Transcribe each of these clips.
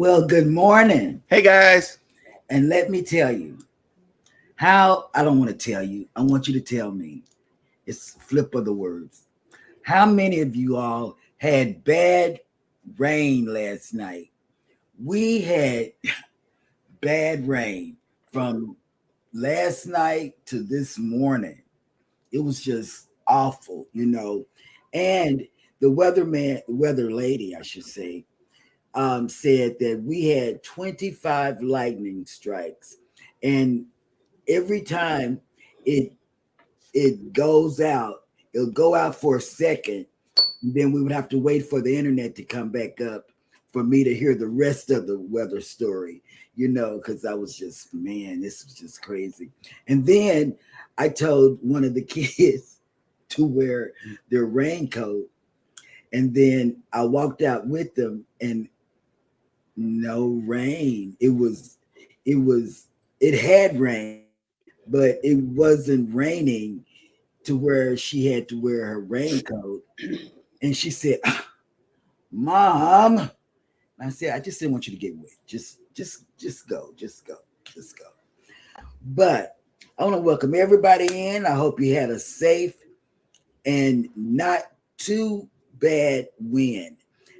Well, good morning. Hey guys. And let me tell you how I don't want to tell you. I want you to tell me. It's flip of the words. How many of you all had bad rain last night? We had bad rain from last night to this morning. It was just awful. And the weather lady, I should say, said that we had 25 lightning strikes, and every time it goes out, it'll go out for a second, and then we would have to wait for the internet to come back up for me to hear the rest of the weather story. Because I was just, man, this was just crazy. And then I told one of the kids to wear their raincoat, and then I walked out with them, and no rain. It had rain, but it wasn't raining to where she had to wear her raincoat. And she said, Mom, I said, I just didn't want you to get wet. Just go. But I want to welcome everybody in. I hope you had a safe and not too bad wind,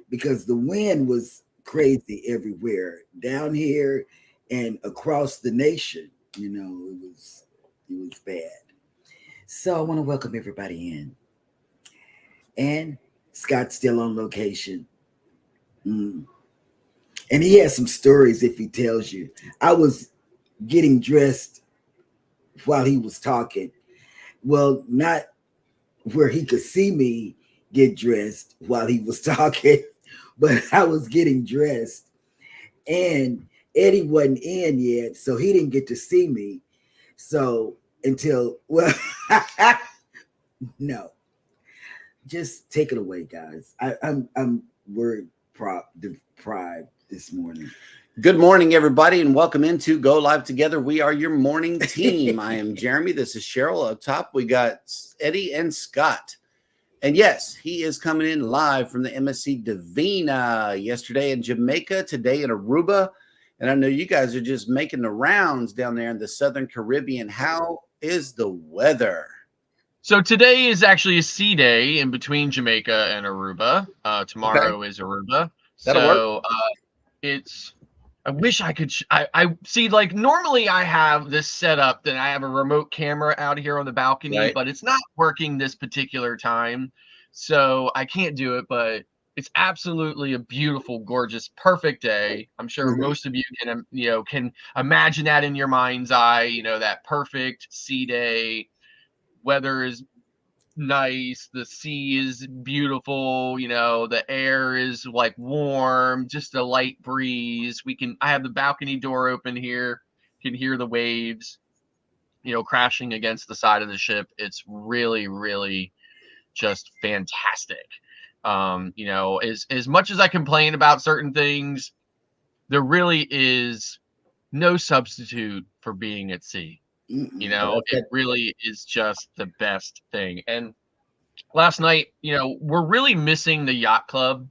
because the wind was crazy everywhere down here and across the nation. It was bad. So I want to welcome everybody in. And Scott's still on location. And he has some stories if he tells you. I was getting dressed while he was talking. Well, not where he could see me get dressed while he was talking, but I was getting dressed, and Eddie wasn't in yet, so he didn't get to see me. So no, just take it away, guys. I'm word deprived this morning. Good morning, everybody, and welcome into Go Live Together. We are your morning team. I am Jeremy. This is Cheryl. Up top, we got Eddie and Scott. And yes, he is coming in live from the MSC Divina, yesterday in Jamaica, today in Aruba. And I know you guys are just making the rounds down there in the Southern Caribbean. How is the weather? So today is actually a sea day in between Jamaica and Aruba. Tomorrow is Aruba. That'll work. I wish I could. I see, like, normally I have this set up that I have a remote camera out here on the balcony, Right. But it's not working this particular time. So I can't do it, but it's absolutely a beautiful, gorgeous, perfect day. I'm sure most of you can imagine that in your mind's eye, that perfect sea day. Weather is nice, the sea is beautiful, the air is like warm, just a light breeze. I have the balcony door open here, can hear the waves crashing against the side of the ship. It's really, really just fantastic. As much as I complain about certain things, there really is no substitute for being at sea. It really is just the best thing. And last night, we're really missing the yacht club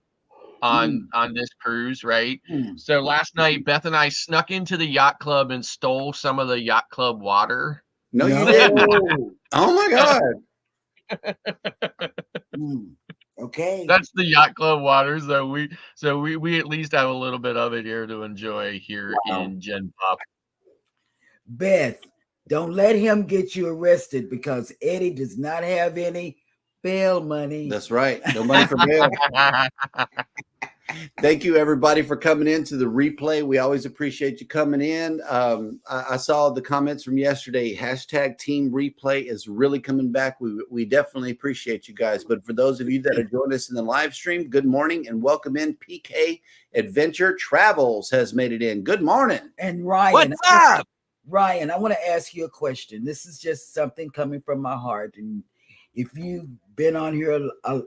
on this cruise, right? So last night, Beth and I snuck into the yacht club and stole some of the yacht club water. No, you didn't. Oh my God. Okay. That's the yacht club water. So we at least have a little bit of it here to enjoy here in Gen Pop. Beth, don't let him get you arrested, because Eddie does not have any bail money. That's right. No money for bail. Thank you, everybody, for coming into the replay. We always appreciate you coming in. I saw the comments from yesterday. Hashtag Team Replay is really coming back. We definitely appreciate you guys. But for those of you that are joining us in the live stream, good morning and welcome in. PK Adventure Travels has made it in. Good morning. And Ryan, what's up? Ryan, I want to ask you a question. This is just something coming from my heart. And if you've been on here a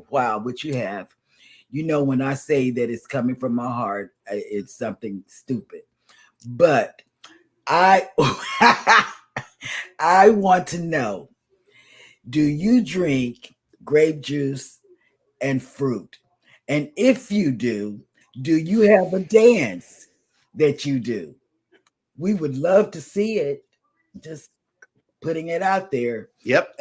while, which you have, when I say that it's coming from my heart, it's something stupid. But I I want to know, do you drink grape juice and fruit? And if you do, Do you have a dance that you do? We would love to see it. Just putting it out there. Yep.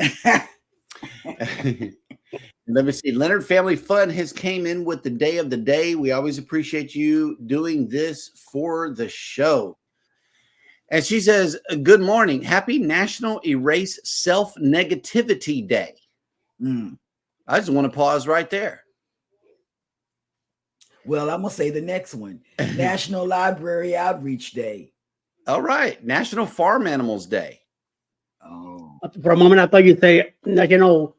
Let me see. Leonard Family Fun has came in with the day of the day. We always appreciate you doing this for the show. And she says, good morning. Happy National Erase Self-Negativity Day. Mm. I just want to pause right there. Well, I'm going to say the next one. National Library Outreach Day. All right. National Farm Animals Day. Oh. For a moment, I thought you'd say National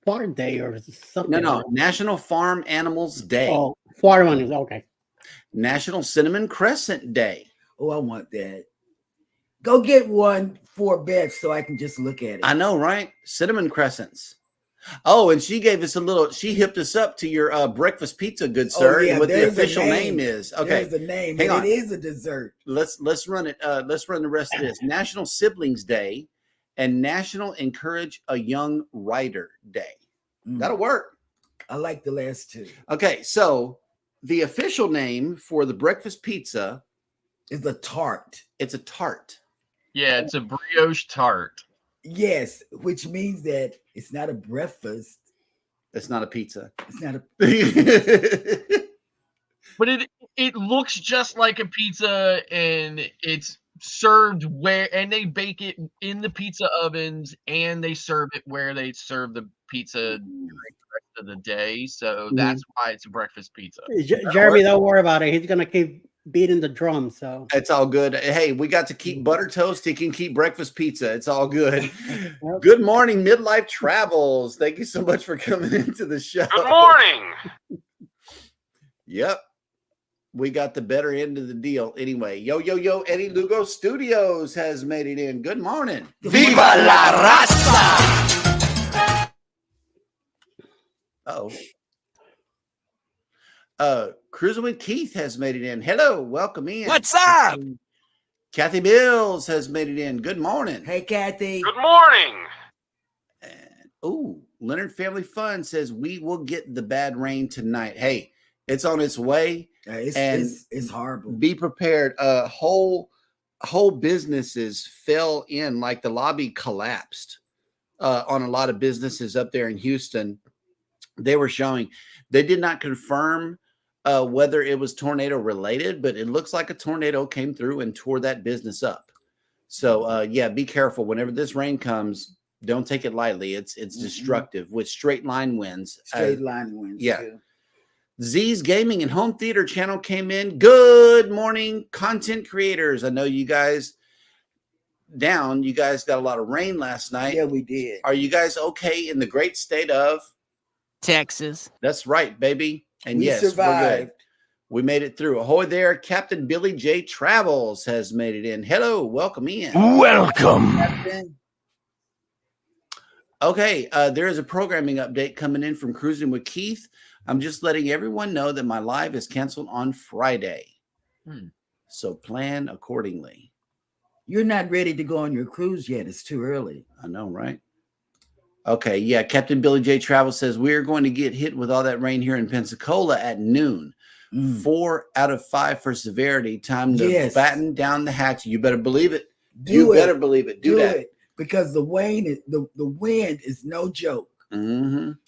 Farm Day or something. No. National Farm Animals Day. Oh, farm animals. Okay. National Cinnamon Crescent Day. Oh, I want that. Go get one for Beth so I can just look at it. I know, right? Cinnamon crescents. Oh, and she gave us a little, she hipped us up to your breakfast pizza, good sir. yeah, and what the there's a official name. name is. Okay. There's a name, Hang and on. it is a dessert. Let's run it. Let's run the rest of this. National Siblings Day and National Encourage a Young Writer Day. That'll work. I like the last two. Okay, so the official name for the breakfast pizza is a tart. It's a tart. Yeah, it's a brioche tart. Yes, which means that it's not a breakfast. It's not a pizza. It's not a. But it looks just like a pizza, and it's served where, and they bake it in the pizza ovens, and they serve it where they serve the pizza during the rest of the day. So that's why it's a breakfast pizza. Jeremy, don't worry about it. He's gonna keep beating the drum. So it's all good. Hey, we got to keep butter toast. He can keep breakfast pizza. It's all good. Good morning, Midlife Travels. Thank you so much for coming into the show. Good morning. Yep. We got the better end of the deal. Anyway, yo, Eddie Lugo Studios has made it in. Good morning. Viva la raza! Cruising with Keith has made it in. Hello, welcome in. What's up? Kathy Mills has made it in. Good morning. Hey, Kathy. Good morning. And, Leonard Family Fun says we will get the bad rain tonight. Hey, it's on its way. It's horrible. Be prepared. Whole businesses fell in, like the lobby collapsed on a lot of businesses up there in Houston. They were showing, they did not confirm whether it was tornado related, but it looks like a tornado came through and tore that business up. So yeah, be careful whenever this rain comes. Don't take it lightly. It's destructive with straight line winds. Straight line winds. Yeah. Too. Z's Gaming and Home Theater channel came in. Good morning, content creators. I know you guys got a lot of rain last night. Yeah, we did. Are you guys okay in the great state of Texas? That's right, baby. And we yes, survived. we're good. We made it through. Ahoy there. Captain Billy J. Travels has made it in. Hello, welcome in. Welcome. Captain. Okay, there is a programming update coming in from Cruising with Keith. I'm just letting everyone know that my live is canceled on Friday. So plan accordingly. You're not ready to go on your cruise yet. It's too early. I know, right? Okay, yeah. Captain Billy J. Travel says we're going to get hit with all that rain here in Pensacola at noon. 4 out of 5 for severity. Time to batten down the hatch. You better believe it. You better believe it. Do that. Because the wind is no joke.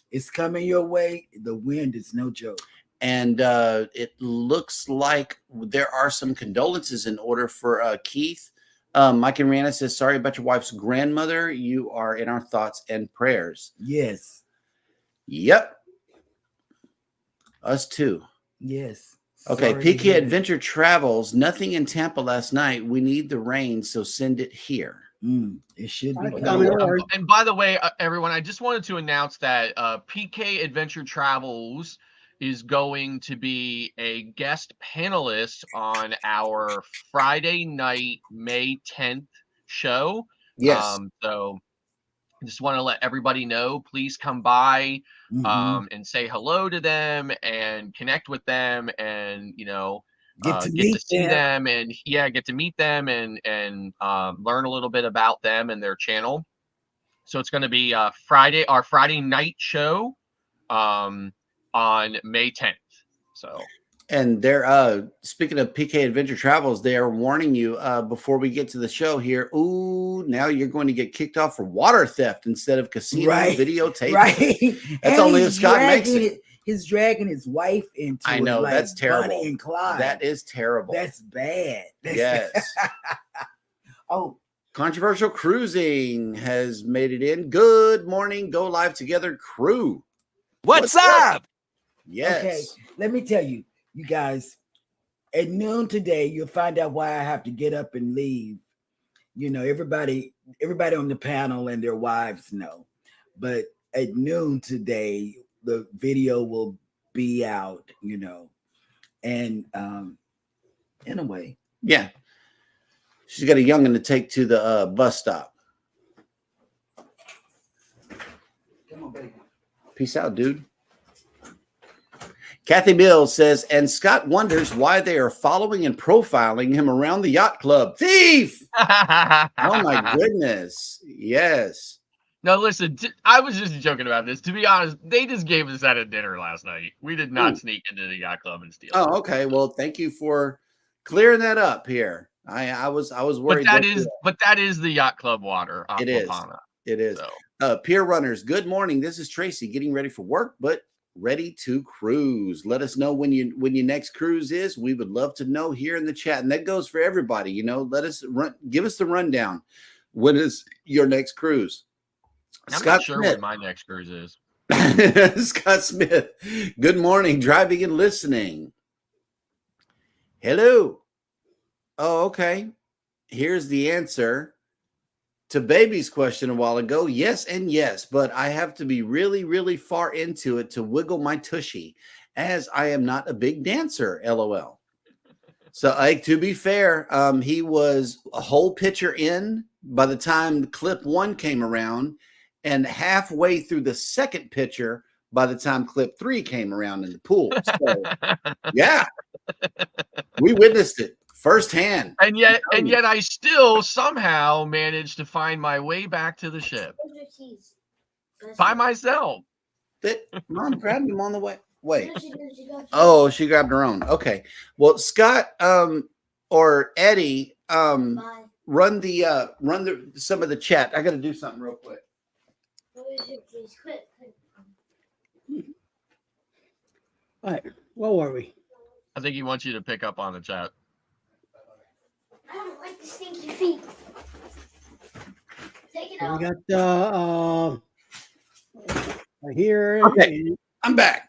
It's coming your way. The wind is no joke. And it looks like there are some condolences in order for Keith. Mike and Rihanna says, sorry about your wife's grandmother. You are in our thoughts and prayers. Yes. Yep. Us too. Yes. Okay. PK Adventure Travels. Nothing in Tampa last night. We need the rain, so send it here. It should be. And by the way, everyone, I just wanted to announce that PK Adventure Travels is going to be a guest panelist on our Friday night, May 10th show. Yes. So I just want to let everybody know, please come by and say hello to them and connect with them and, get to see them and get to meet them and learn a little bit about them and their channel. So it's going to be our Friday night show on May 10th. So And they're speaking of PK Adventure Travels, they are warning you before we get to the show here. Ooh, now you're going to get kicked off for water theft instead of casino videotaping. Right. That's And only if Scott makes it. He's dragging his wife into I it. know, Like that's terrible. Bonnie and Clyde. That is terrible. That's bad. Yes. Oh. Controversial Cruising has made it in. Good morning, Go Live Together crew. What's up? Yes. Okay, let me tell you, you guys, at noon today, you'll find out why I have to get up and leave. You know, everybody on the panel and their wives know. But at noon today, the video will be out, you know. And in a way. Yeah. She's got a youngin' to take to the bus stop. Come on, baby. Peace out, dude. Kathy Mills says, and Scott wonders why they are following and profiling him around the yacht club. Thief! Oh, my goodness. Yes. No, listen, I was just joking about this. To be honest, they just gave us that at dinner last night. We did not sneak into the yacht club and steal. Oh, okay. Well, thank you for clearing that up here. I was worried. But that is the yacht club water. It is. It is. So. Pier Runners, good morning. This is Tracy getting ready for work, but ready to cruise. Let us know when your next cruise is. We would love to know here in the chat. And that goes for everybody. You know, give us the rundown. When is your next cruise? I'm not sure when my next cruise is. Scott Smith, good morning. Driving and listening. Hello. Oh, okay. Here's the answer to Baby's question a while ago. Yes and yes, but I have to be really, really far into it to wiggle my tushy, as I am not a big dancer, LOL. So, to be fair, he was a whole pitcher in by the time clip 1 came around, and halfway through the second pitcher by the time clip 3 came around in the pool. So, yeah, we witnessed it firsthand. And yet I still somehow managed to find my way back to the ship by myself. Mom grabbed him on the way. Wait. Oh, she grabbed her own. Okay. Well, Scott or Eddie run some of the chat. I got to do something real quick. All right. Where were we? I think he wants you to pick up on the chat. I don't like the stinky feet. Take it off. We got right here. Okay, I'm back.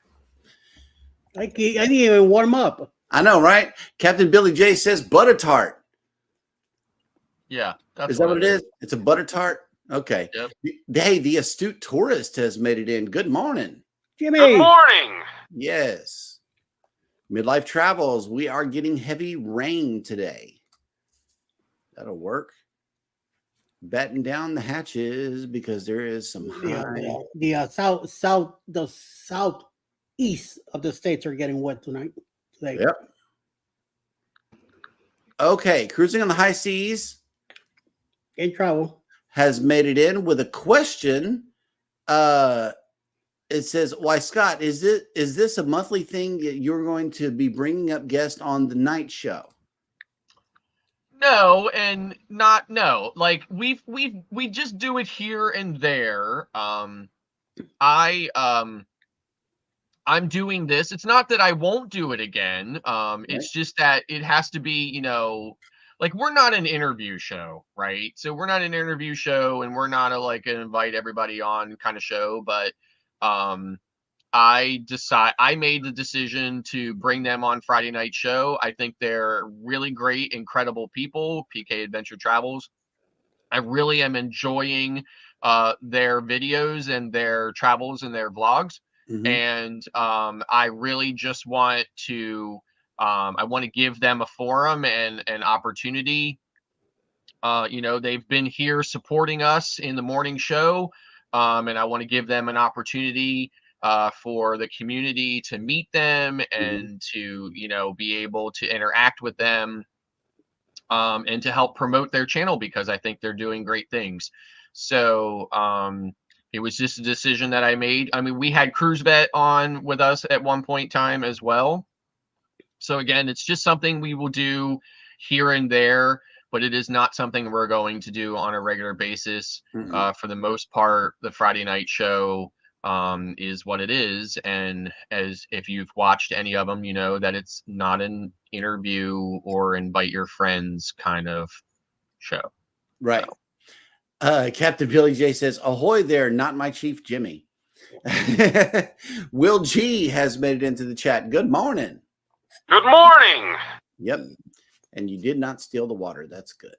I didn't even warm up. I know, right? Captain Billy J says butter tart. Yeah, is that what it is? It's a butter tart. Okay. Yep. Hey, the astute tourist has made it in. Good morning, Jimmy. Good morning. Yes. Midlife Travels. We are getting heavy rain today. That'll work. Batten down the hatches because there is some high. The southeast of the states are getting wet today. Yep. Okay, cruising on the high seas. In trouble. Has made it in with a question. It says, "Why, Scott? Is this a monthly thing that you're going to be bringing up guests on the night show?" No, and not no. Like we just do it here and there. I'm doing this. It's not that I won't do it again. It's just that it has to be, you know, like we're not an interview show, right? So we're not an interview show, and we're not an invite everybody on kind of show. But I made the decision to bring them on Friday night show. I think they're really great, incredible people. PK Adventure Travels. I really am enjoying their videos and their travels and their vlogs. Mm-hmm. And I really just want to give them a forum and an opportunity. You know, they've been here supporting us in the morning show, and I want to give them an opportunity for the community to meet them and to, you know, be able to interact with them and to help promote their channel because I think they're doing great things. So it was just a decision that I made. I mean, we had Cruise Vet on with us at one point in time as well. So again, it's just something we will do here and there, but it is not something we're going to do on a regular basis. For the most part, the Friday night show is what it is. And as if you've watched any of them, you know that it's not an interview or invite your friends kind of show. Right. Captain Billy J says, ahoy there, not my Chief Jimmy. Will G has made it into the chat. Good morning. Good morning. Yep. And you did not steal the water. That's good.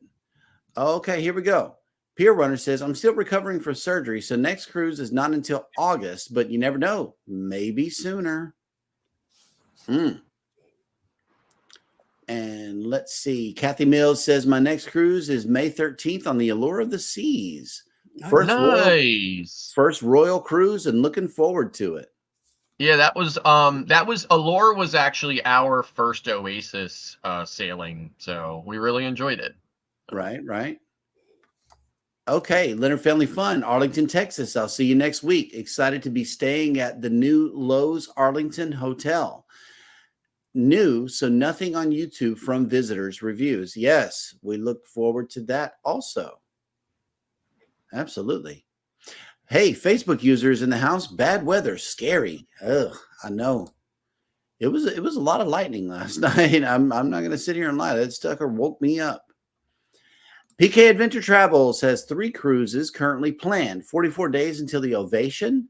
Okay, here we go. Pier Runner says, I'm still recovering from surgery, so next cruise is not until August, but you never know. Maybe sooner. And let's see. Kathy Mills says, my next cruise is May 13th on the Allure of the Seas. First royal cruise, and looking forward to it. Yeah, that was Allure was actually our first Oasis sailing, so we really enjoyed it. Right. Okay, Leonard Family Fun, Arlington, Texas. I'll see you next week. Excited to be staying at the new Lowe's Arlington Hotel. New, so nothing on YouTube from visitors' reviews. Yes, we look forward to that also. Absolutely. Hey, Facebook users in the house, bad weather, scary. Ugh, I know. It was a lot of lightning last night. I'm not going to sit here and lie. That sucker woke me up. PK Adventure Travels has 3 cruises currently planned. 44 days until the Ovation,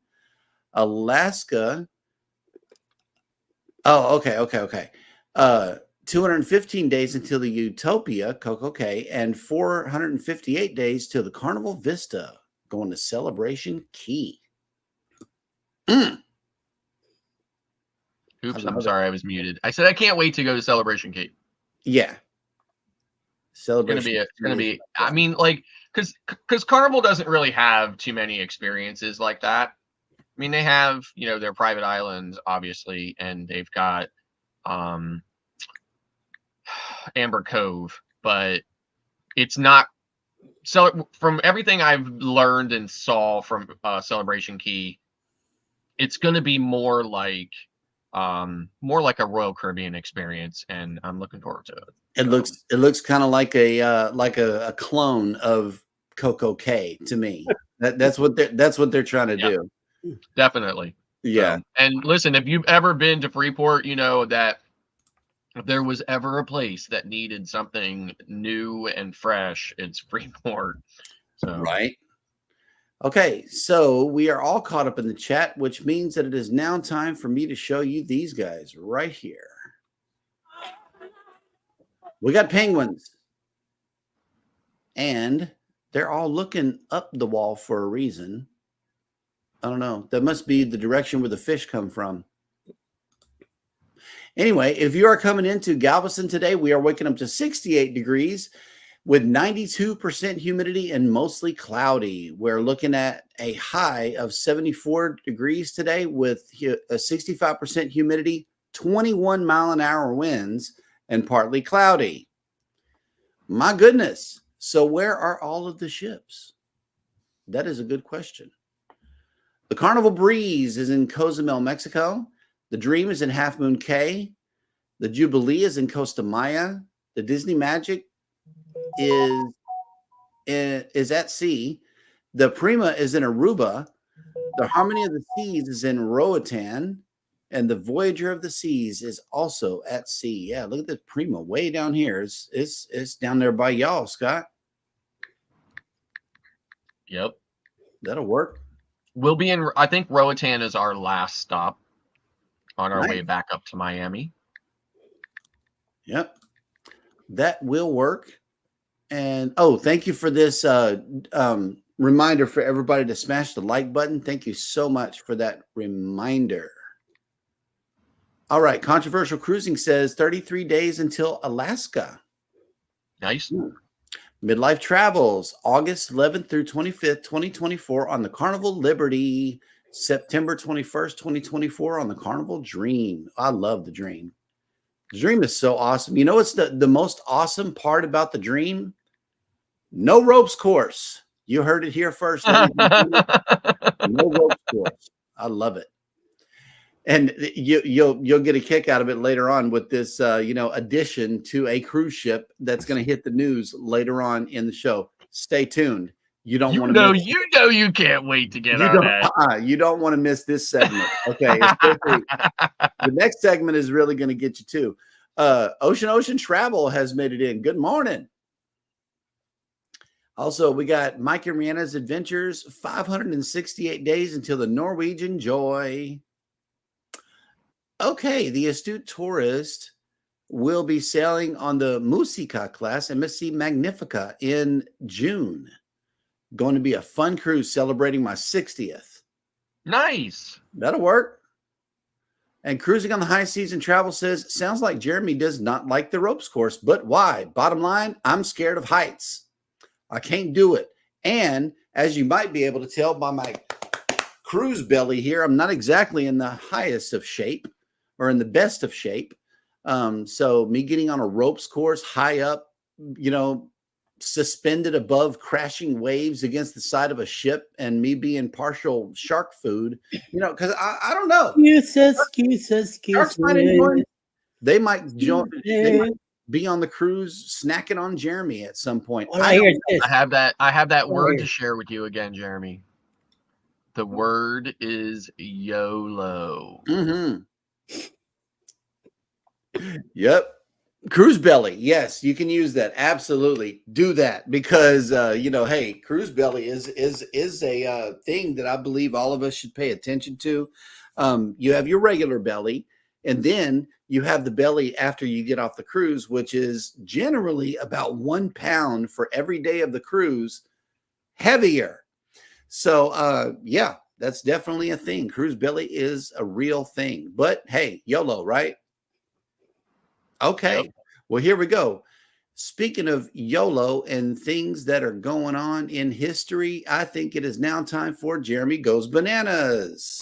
Alaska. Oh, okay. 215 days until the Utopia, Coco Cay, and 458 days till the Carnival Vista, going to Celebration Key. Oops, I'm sorry, I was muted. I said I can't wait to go to Celebration Key. Yeah. Celebration. It's gonna be. I mean, like, because Carnival doesn't really have too many experiences like that. I mean, they have, their private islands, obviously, and they've got Amber Cove, but it's not. So from everything I've learned and saw from Celebration Key, it's going to be more like a Royal Caribbean experience, and I'm looking forward to it. It looks kind of like a clone of Coco Cay to me. That's what they're trying to do. Definitely. Yeah. And listen, if you've ever been to Freeport, you know that if there was ever a place that needed something new and fresh, it's Freeport. So. Right. Okay, so we are all caught up in the chat, which means that it is now time for me to show you these guys right here. We got penguins, and they're all looking up the wall for a reason. I don't know. That must be the direction where the fish come from. Anyway, if you are coming into Galveston today, we are waking up to 68 degrees with 92% humidity and mostly cloudy. We're looking at a high of 74 degrees today with a 65% humidity, 21 mile an hour winds, and partly cloudy. My goodness. So where are all of the ships? That is a good question. The Carnival Breeze is in Cozumel, Mexico. The Dream is in Half Moon Cay. The Jubilee is in Costa Maya. The Disney Magic is at sea. The Prima is in Aruba. The Harmony of the Seas is in Roatan. And the Voyager of the Seas is also at sea. Yeah, look at the Prima way down here. It's down there by y'all, Scott. Yep. That'll work. We'll be in, I think Roatan is our last stop on our way back up to Miami. Yep. That will work. And thank you for this reminder for everybody to smash the like button. Thank you so much for that reminder. All right. Controversial Cruising says 33 days until Alaska. Nice. Midlife Travels, August 11th through 25th, 2024 on the Carnival Liberty, September 21st, 2024 on the Carnival Dream. I love the Dream. The Dream is so awesome. You know what's the most awesome part about the Dream? No ropes course. You heard it here first. No ropes course. I love it. And you'll get a kick out of it later on with this addition to a cruise ship that's going to hit the news later on in the show. Stay tuned. You don't want to miss. You can't wait to get on that. You don't want to miss this segment. Okay, especially the next segment is really going to get you too. Ocean Travel has made it in. Good morning. Also, we got Mike and Rihanna's Adventures, 568 days until the Norwegian Joy. Okay, the astute tourist will be sailing on the Musica class MSC Magnifica in June. Going to be a fun cruise celebrating my 60th. Nice. That'll work. And cruising on the high seas and travel says, sounds like Jeremy does not like the ropes course, but why? Bottom line, I'm scared of heights. I can't do it. And as you might be able to tell by my cruise belly here, I'm not exactly in the highest of shape or in the best of shape. So me getting on a ropes course high up, suspended above crashing waves against the side of a ship, and me being partial shark food, because I don't know. Excuses. They might join. They might be on the cruise snacking on Jeremy at some point. I have that word to share with you again, Jeremy. The word is YOLO. Mm-hmm. Yep. Cruise belly. Yes, you can use that. Absolutely. Do that because, hey, cruise belly is a thing that I believe all of us should pay attention to. You have your regular belly, and then you have the belly after you get off the cruise, which is generally about 1 pound for every day of the cruise heavier. So, yeah, that's definitely a thing. Cruise belly is a real thing, but hey, YOLO, right? Okay. Yep. Well, here we go. Speaking of YOLO and things that are going on in history, I think it is now time for Jeremy Goes Bananas.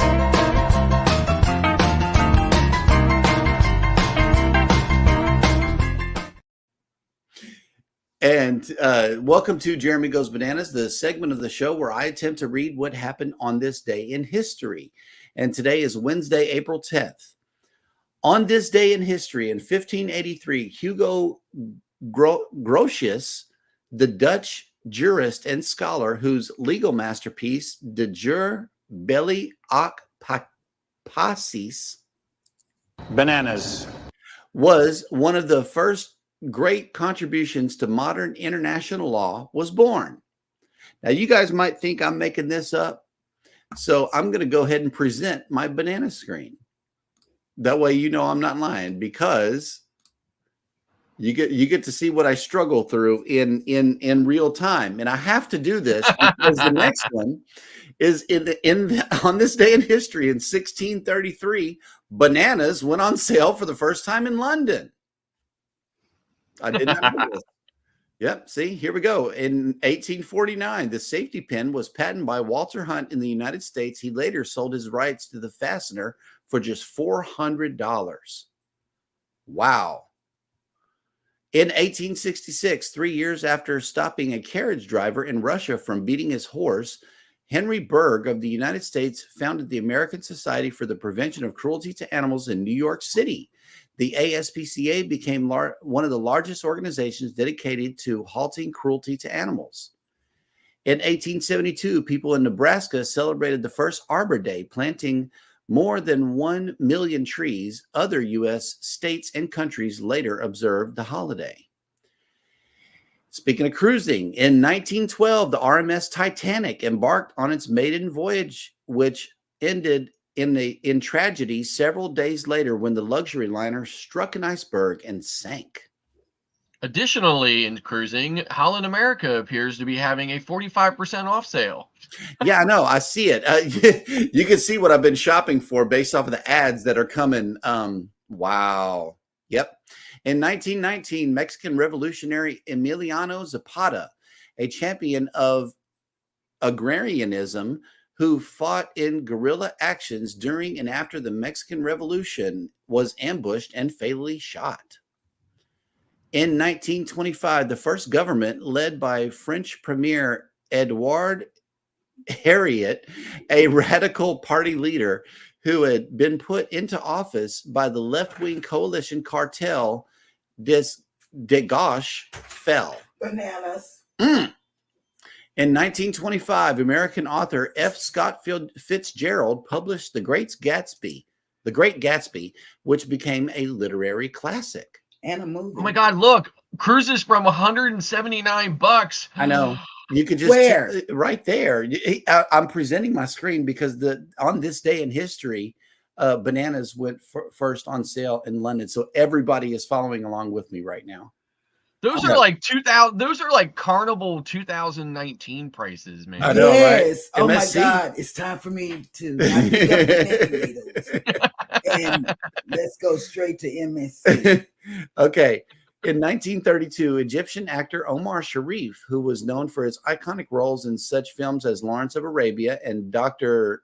And welcome to Jeremy Goes Bananas, the segment of the show where I attempt to read what happened on this day in history. And today is Wednesday, April 10th. On this day in history, in 1583, Hugo Grotius, the Dutch jurist and scholar whose legal masterpiece, De Jure Belli ac Pacis, Bananas, was one of the first great contributions to modern international law, was born. Now, you guys might think I'm making this up, so I'm going to go ahead and present my banana screen. That way, I'm not lying, because you get to see what I struggle through in real time. And I have to do this because the next one is on this day in history in 1633, bananas went on sale for the first time in London. I did not know this. Yep. See, here we go. In 1849, the safety pin was patented by Walter Hunt in the United States. He later sold his rights to the fastener for just $400. Wow. In 1866, 3 years after stopping a carriage driver in Russia from beating his horse, Henry Bergh of the United States founded the American Society for the Prevention of Cruelty to Animals in New York City. The ASPCA became one of the largest organizations dedicated to halting cruelty to animals. In 1872, people in Nebraska celebrated the first Arbor Day, planting more than 1 million trees. Other U.S. states and countries later observed the holiday. Speaking of cruising, in 1912, the RMS Titanic embarked on its maiden voyage, which ended in tragedy several days later when the luxury liner struck an iceberg and sank. Additionally, in cruising, Holland America appears to be having a 45% off sale. Yeah, I know. I see it. You can see what I've been shopping for based off of the ads that are coming. Wow. Yep. In 1919, Mexican revolutionary Emiliano Zapata, a champion of agrarianism who fought in guerrilla actions during and after the Mexican Revolution, was ambushed and fatally shot. In 1925, the first government, led by French Premier Edouard Herriot, a radical party leader who had been put into office by the left-wing coalition cartel de Gauche, fell. Bananas. In 1925, American author F. Scott Fitzgerald published The Great Gatsby, which became a literary classic. And a movie. Oh my God! Look, cruises from $179. I know. You could just Where? right there. I'm presenting my screen because on this day in history, bananas went first on sale in London. So everybody is following along with me right now. Those are like 2000. Those are like Carnival 2019 prices, man. I know, yes. right? Oh MSC. my God! It's time for me to not pick up the tomatoes. And let's go straight to MSC. Okay. In 1932, Egyptian actor Omar Sharif, who was known for his iconic roles in such films as Lawrence of Arabia and Dr.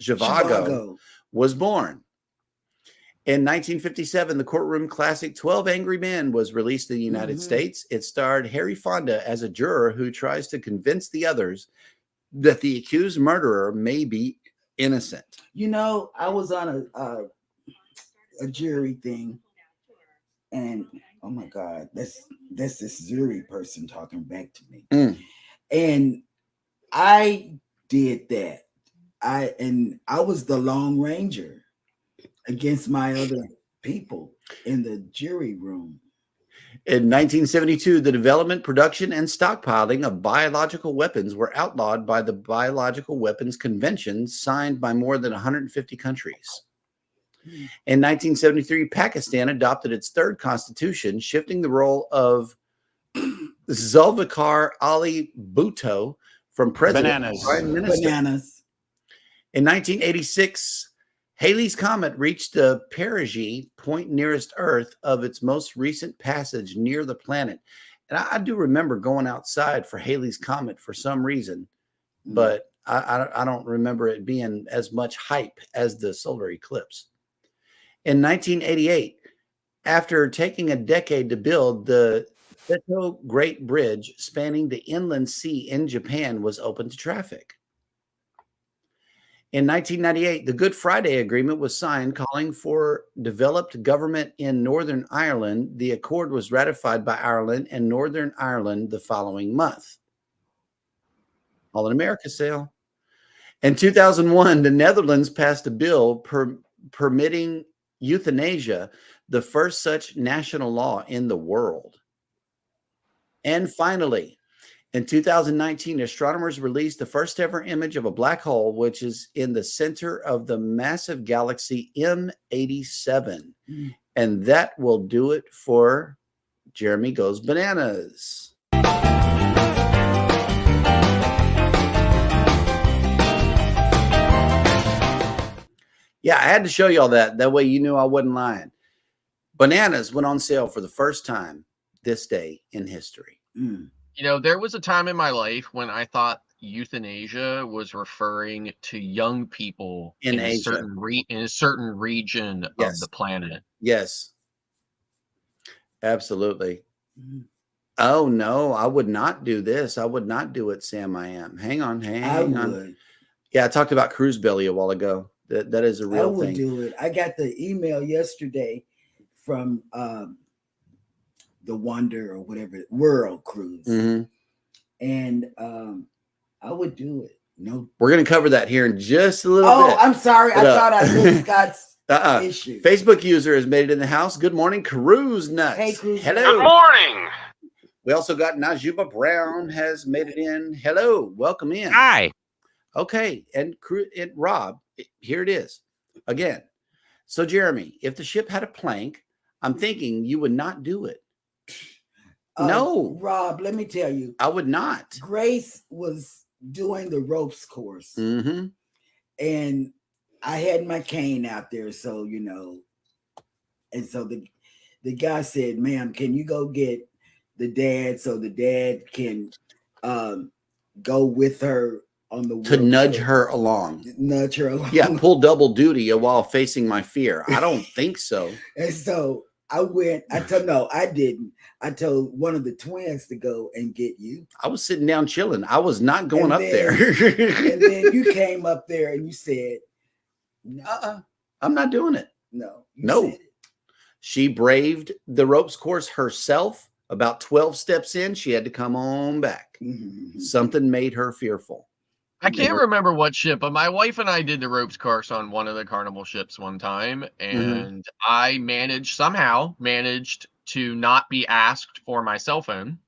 Zhivago, was born. In 1957, the courtroom classic 12 Angry Men was released in the United States. It starred Harry Fonda as a juror who tries to convince the others that the accused murderer may be innocent. You know, I was on a jury thing, and oh my God, that's this jury person talking back to me. And I did that. I was the Lone Ranger against my other people in the jury room. In 1972, the development, production, and stockpiling of biological weapons were outlawed by the Biological Weapons Convention signed by more than 150 countries. In 1973, Pakistan adopted its third constitution, shifting the role of Zulfikar Ali Bhutto from president to prime minister. Bananas. In 1986, Halley's Comet reached the perigee point nearest Earth of its most recent passage near the planet. And I do remember going outside for Halley's Comet for some reason, but I don't remember it being as much hype as the solar eclipse. In 1988, after taking a decade to build, the Seto Great Bridge spanning the inland sea in Japan was open to traffic. In 1998, the Good Friday Agreement was signed, calling for developed government in Northern Ireland. The accord was ratified by Ireland and Northern Ireland the following month. All in America sale. In 2001, the Netherlands passed a bill permitting euthanasia, the first such national law in the world. And finally, in 2019, astronomers released the first ever image of a black hole, which is in the center of the massive galaxy M87. And that will do it for Jeremy Goes Bananas. Yeah, I had to show y'all that. That way you knew I wasn't lying. Bananas went on sale for the first time this day in history. You know, there was a time in my life when I thought euthanasia was referring to young people in a Asia, in a certain region of the planet. Yes, absolutely. Oh no, I would not do this. I would not do it, Sam. I am. Hang on. Would. Yeah, I talked about cruise belly a while ago. That is a real thing. I would do it. I got the email yesterday from the Wonder or whatever World Cruise, and I would do it. No, we're going to cover that here in just a little bit. Oh, I'm sorry. I thought I missed Scott's issue. Facebook user has made it in the house. Good morning, Cruise Nuts. Hey, Cruise. Hello. Good morning. We also got Najuba Brown has made it in. Hello, welcome in. Hi. Okay, and Rob, here it is again. So, Jeremy, if the ship had a plank, I'm thinking you would not do it. No, Rob, let me tell you, I would not. Grace was doing the ropes course, and I had my cane out there, so you know, and so the guy said, "Ma'am, can you go get the dad so the dad can go with her on the to nudge her along?" Nudge her along. Yeah, pull double duty while facing my fear. I don't think so. And so I went. I didn't. I told one of the twins to go and get you. I was sitting down chilling. I was not going up there. And then you came up there and you said, I'm not doing it. No. No. said it. She braved the ropes course herself. About 12 steps in, she had to come on back. Mhm. Something made her fearful. I can't remember what ship, but my wife and I did the ropes course on one of the Carnival ships one time, and I somehow managed to not be asked for my cell phone.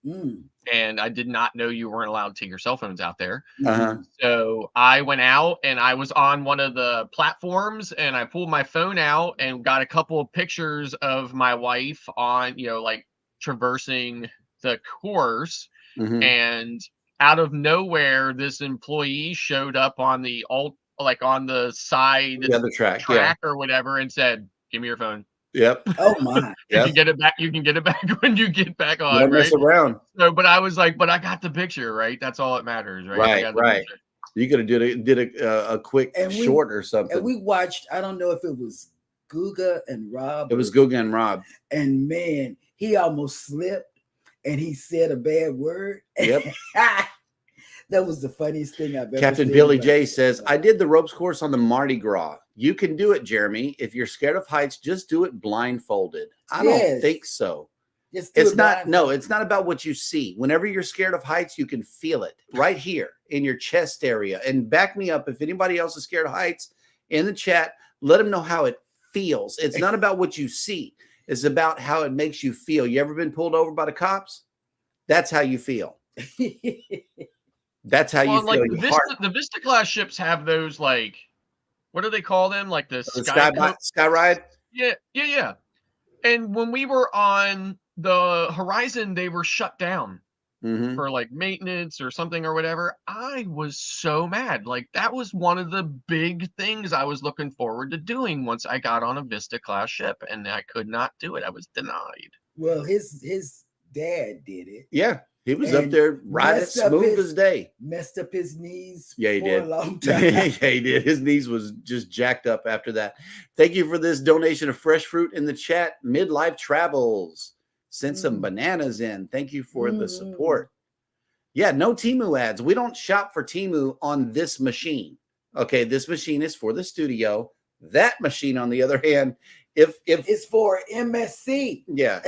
Mm. And I did not know you weren't allowed to take your cell phones out there. Uh-huh. So I went out and I was on one of the platforms and I pulled my phone out and got a couple of pictures of my wife on, like traversing the course. Mhm. And out of nowhere, this employee showed up on the on the side The other track. track or whatever and said, "Give me your phone. Yep. Oh my. You Yep. can get it back. You can get it back when you get back on." Don't Right. mess around. So, but I was like, but I got the picture, right? That's all that matters, right? I Right, got the right. picture. You could have did a quick short or something. And we watched, I don't know if it was Guga and Rob. It was Guga and Rob. And man, he almost slipped and he said a bad word. Yep. That was the funniest thing I've ever Captain seen. Billy J says, I did the ropes course on the Mardi Gras. You can do it, Jeremy. If you're scared of heights, just do it blindfolded. I don't Yes. think so. Just do It's it not, blindfolded. no, it's not about what you see. Whenever you're scared of heights, you can feel it right here in your chest area. And back me up. If anybody else is scared of heights in the chat, let them know how it feels. It's not about what you see. It's about how it makes you feel. You ever been pulled over by the cops? That's how you feel. That's how you Well, like feel. Your heart. the Vista class ships have those, like, what do they call them? Like the The sky ride. Yeah. And when we were on the Horizon, they were shut down Mhm. for like maintenance or something or whatever. I was so mad. Like that was one of the big things I was looking forward to doing once I got on a Vista class ship, and I could not do it. I was denied. Well, his dad did it. Yeah, he was And up there riding messed up smooth his- as day. Messed up his knees Yeah, he for did. a long time. Yeah, he did. His knees was just jacked up after that. Thank you for this donation of fresh fruit in the chat. Midlife Travels sent some bananas in. Thank you for the support. Yeah, no Temu ads. We don't shop for Temu on this machine. Okay, this machine is for the studio. That machine, on the other hand, if It's for MSC. yeah,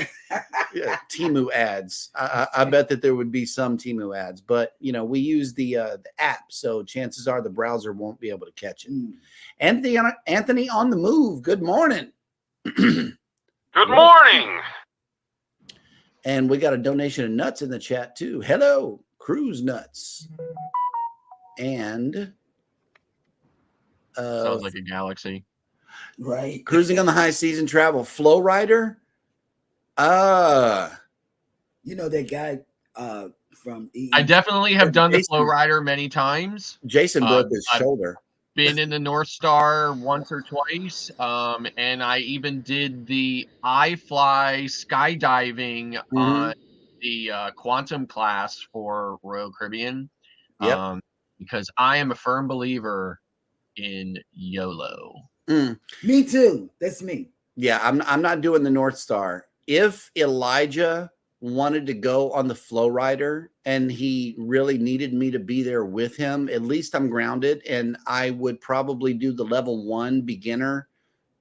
Temu ads. I bet that there would be some Temu ads, but we use the app, so chances are the browser won't be able to catch it. Anthony on the move. Good morning. Good morning. And we got a donation of nuts in the chat too. Hello, Cruise Nuts. And Sounds like a galaxy. Right. Cruising on the High Season Travel Flow Rider. You know that guy from EE. I definitely have done the Jason- Flow Rider many times. Jason broke his I've shoulder. been in the North Star once or twice, and I even did the iFly skydiving on the quantum class for Royal Caribbean. Yep. Because I am a firm believer in YOLO. Me too. That's me. Yeah, I'm not doing the North Star. If Elijah wanted to go on the Flow Rider and he really needed me to be there with him, at least I'm grounded, and I would probably do the level 1 beginner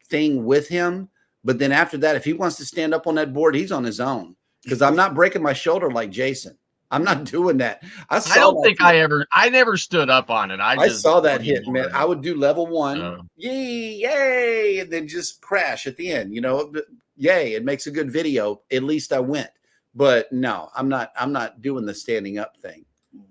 thing with him. But then after that, if he wants to stand up on that board, he's on his own, because I'm not breaking my shoulder like Jason. I'm not doing that. I never stood up on it. I just saw that hit, man. I would do level 1, Oh. yay, and then just crash at the end. Yay, it makes a good video. At least I went. But no, I'm not doing the standing up thing.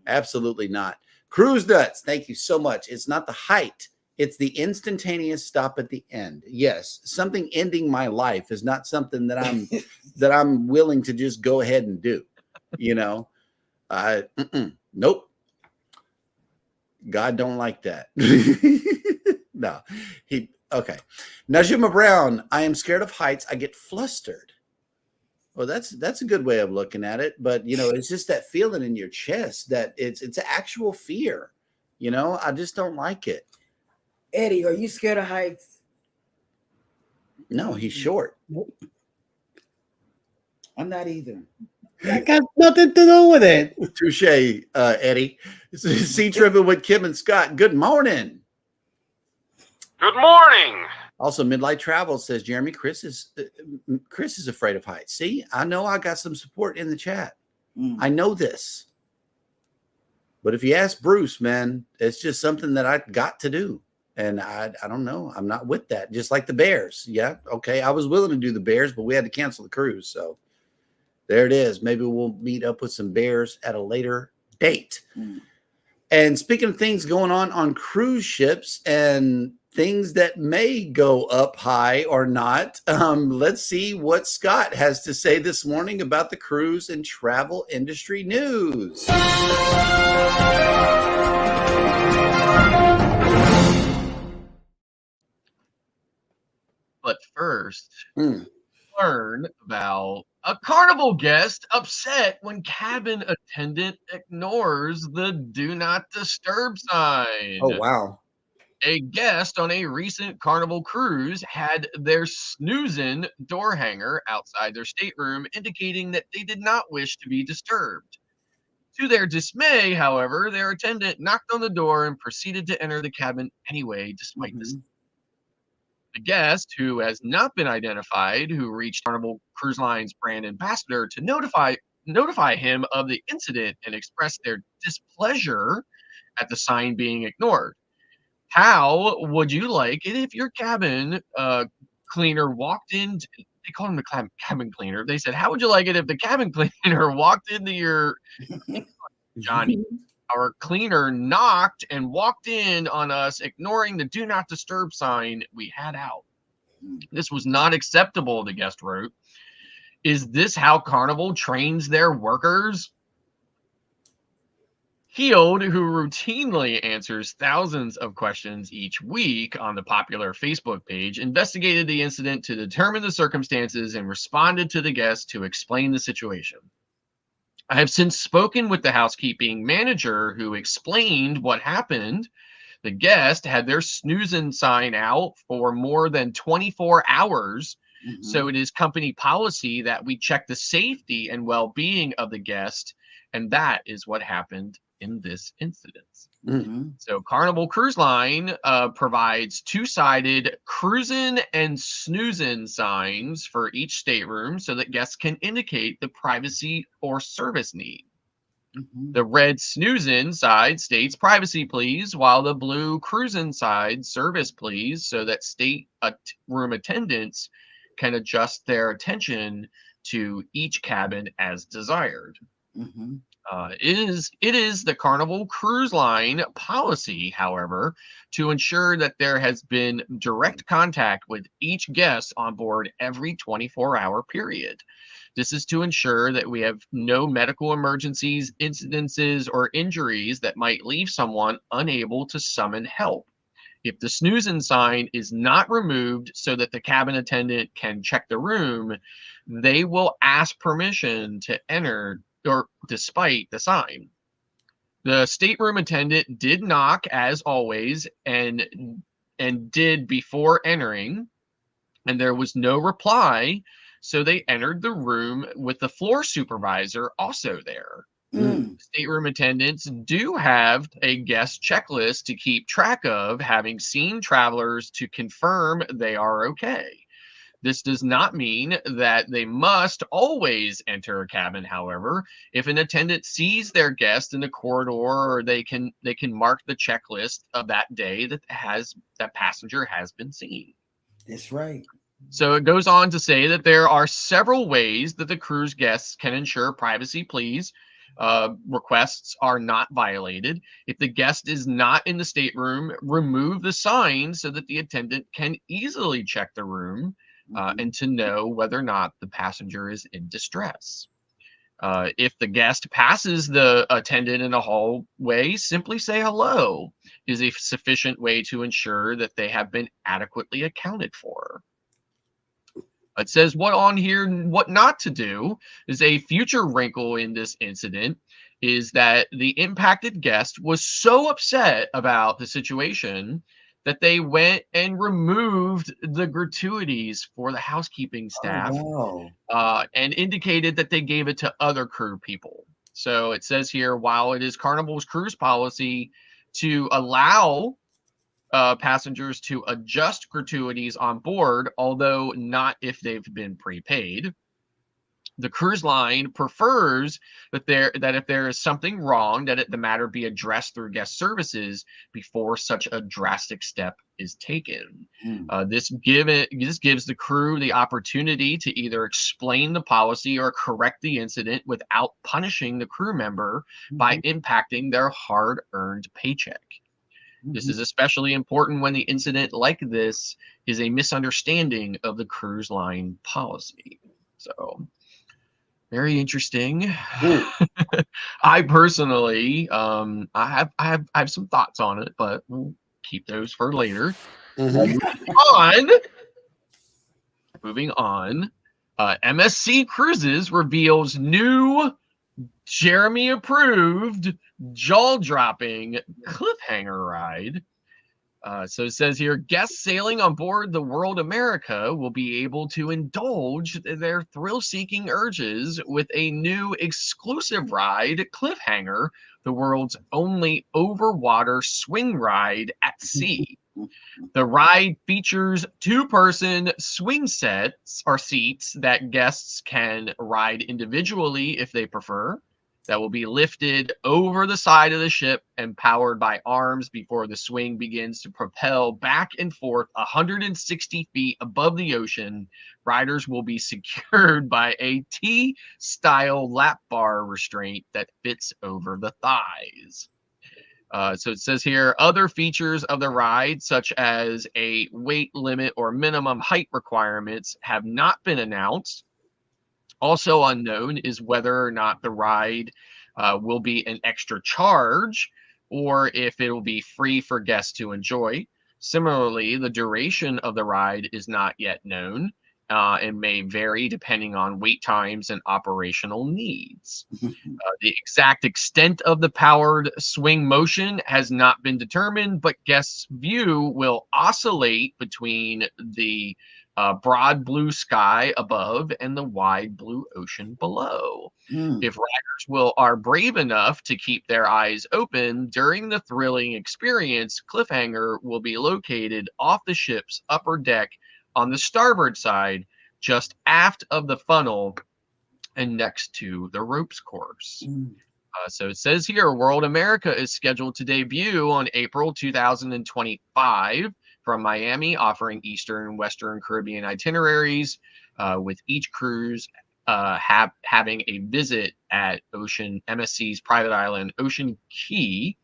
Absolutely not. Cruise Nuts, thank you so much. It's not the height. It's the instantaneous stop at the end. Yes, something ending my life is not something that I'm willing to just go ahead and do. Nope. God don't like that. No, okay. Najima Brown, I am scared of heights. I get flustered. Well, that's a good way of looking at it. But it's just that feeling in your chest that it's actual fear. I just don't like it. Eddie, are you scared of heights? No, he's short. Nope. I'm not either. That got nothing to do with it. Touche, Eddie. Sea tripping with Kim and Scott. Good morning. Good morning. Also, Midlight Travel says, Jeremy, Chris is afraid of heights. See, I know I got some support in the chat. I know this. But if you ask Bruce, man, it's just something that I got to do. And I don't know. I'm not with that. Just like the Bears. Yeah. Okay. I was willing to do the Bears, but we had to cancel the cruise. So there it is. Maybe we'll meet up with some Bears at a later date. And speaking of things going on cruise ships and things that may go up high or not, let's see what Scott has to say this morning about the cruise and travel industry news. But first, learn about a Carnival guest upset when cabin attendant ignores the do not disturb sign. Oh, wow. A guest on a recent Carnival cruise had their snoozing door hanger outside their stateroom, indicating that they did not wish to be disturbed. To their dismay, however, their attendant knocked on the door and proceeded to enter the cabin anyway, despite this. The guest, who has not been identified, who reached Carnival Cruise Line's brand ambassador to notify him of the incident and express their displeasure at the sign being ignored. How would you like it if your cabin cleaner walked in? They call him the cabin cleaner. They said, how would you like it if the cabin cleaner walked into your Johnny? Our cleaner knocked and walked in on us, ignoring the do not disturb sign we had out. This was not acceptable, the guest wrote. Is this how Carnival trains their workers? Heald, who routinely answers thousands of questions each week on the popular Facebook page, investigated the incident to determine the circumstances and responded to the guest to explain the situation. I have since spoken with the housekeeping manager who explained what happened. The guest had their snoozing sign out for more than 24 hours. So it is company policy that we check the safety and well-being of the guest. And that is what happened in this incident. So Carnival Cruise Line provides two-sided cruising and snoozing signs for each stateroom so that guests can indicate the privacy or service need. The red snoozing side states privacy please, while the blue cruising side service please, so that room attendants can adjust their attention to each cabin as desired. It is the Carnival Cruise Line policy, however, to ensure that there has been direct contact with each guest on board every 24-hour period. This is to ensure that we have no medical emergencies, incidences, or injuries that might leave someone unable to summon help. If the snoozing sign is not removed so that the cabin attendant can check the room, they will ask permission to enter or despite the sign. The stateroom attendant did knock as always and did before entering, and there was no reply, so they entered the room with the floor supervisor also there. Stateroom attendants do have a guest checklist to keep track of, having seen travelers to confirm they are okay. This does not mean that they must always enter a cabin. However, if an attendant sees their guest in the corridor, or they can mark the checklist of that day that passenger has been seen. That's right. So it goes on to say that there are several ways that the cruise guests can ensure privacy please requests are not violated. If the guest is not in the stateroom, remove the sign so that the attendant can easily check the room and to know whether or not the passenger is in distress. If the guest passes the attendant in a hallway, simply say hello is a sufficient way to ensure that they have been adequately accounted for. It says what on here, what not to do is a future wrinkle in this incident is that the impacted guest was so upset about the situation that they went and removed the gratuities for the housekeeping staff and indicated that they gave it to other crew people. So it says here, while it is Carnival's cruise policy to allow passengers to adjust gratuities on board, although not if they've been prepaid. The cruise line prefers that if there is something wrong, that the matter be addressed through guest services before such a drastic step is taken. This gives the crew the opportunity to either explain the policy or correct the incident without punishing the crew member by impacting their hard-earned paycheck. This is especially important when the incident like this is a misunderstanding of the cruise line policy. So, very interesting. I personally, I have some thoughts on it, but we'll keep those for later. Moving on. MSC Cruises reveals new Jeremy approved jaw-dropping cliffhanger ride. So it says here, guests sailing on board the World America will be able to indulge their thrill-seeking urges with a new exclusive ride, Cliffhanger, the world's only overwater swing ride at sea. The ride features two-person swing sets or seats that guests can ride individually if they prefer, that will be lifted over the side of the ship and powered by arms before the swing begins to propel back and forth 160 feet above the ocean. Riders will be secured by a T-style lap bar restraint that fits over the thighs. So it says here, other features of the ride, such as a weight limit or minimum height requirements, have not been announced. Also unknown is whether or not the ride will be an extra charge or if it will be free for guests to enjoy. Similarly, the duration of the ride is not yet known and may vary depending on wait times and operational needs. The exact extent of the powered swing motion has not been determined, but guests' view will oscillate between the broad blue sky above and the wide blue ocean below. If riders are brave enough to keep their eyes open during the thrilling experience, Cliffhanger will be located off the ship's upper deck on the starboard side, just aft of the funnel and next to the ropes course. So it says here, World America is scheduled to debut on April 2025 from Miami, offering Eastern and Western Caribbean itineraries, with each cruise having a visit at MSC's private island, Ocean Key.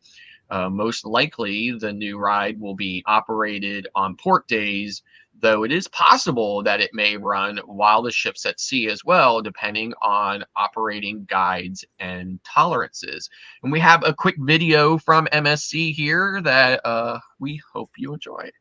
Most likely, the new ride will be operated on port days, though it is possible that it may run while the ship's at sea as well, depending on operating guides and tolerances. And we have a quick video from MSC here that we hope you enjoy.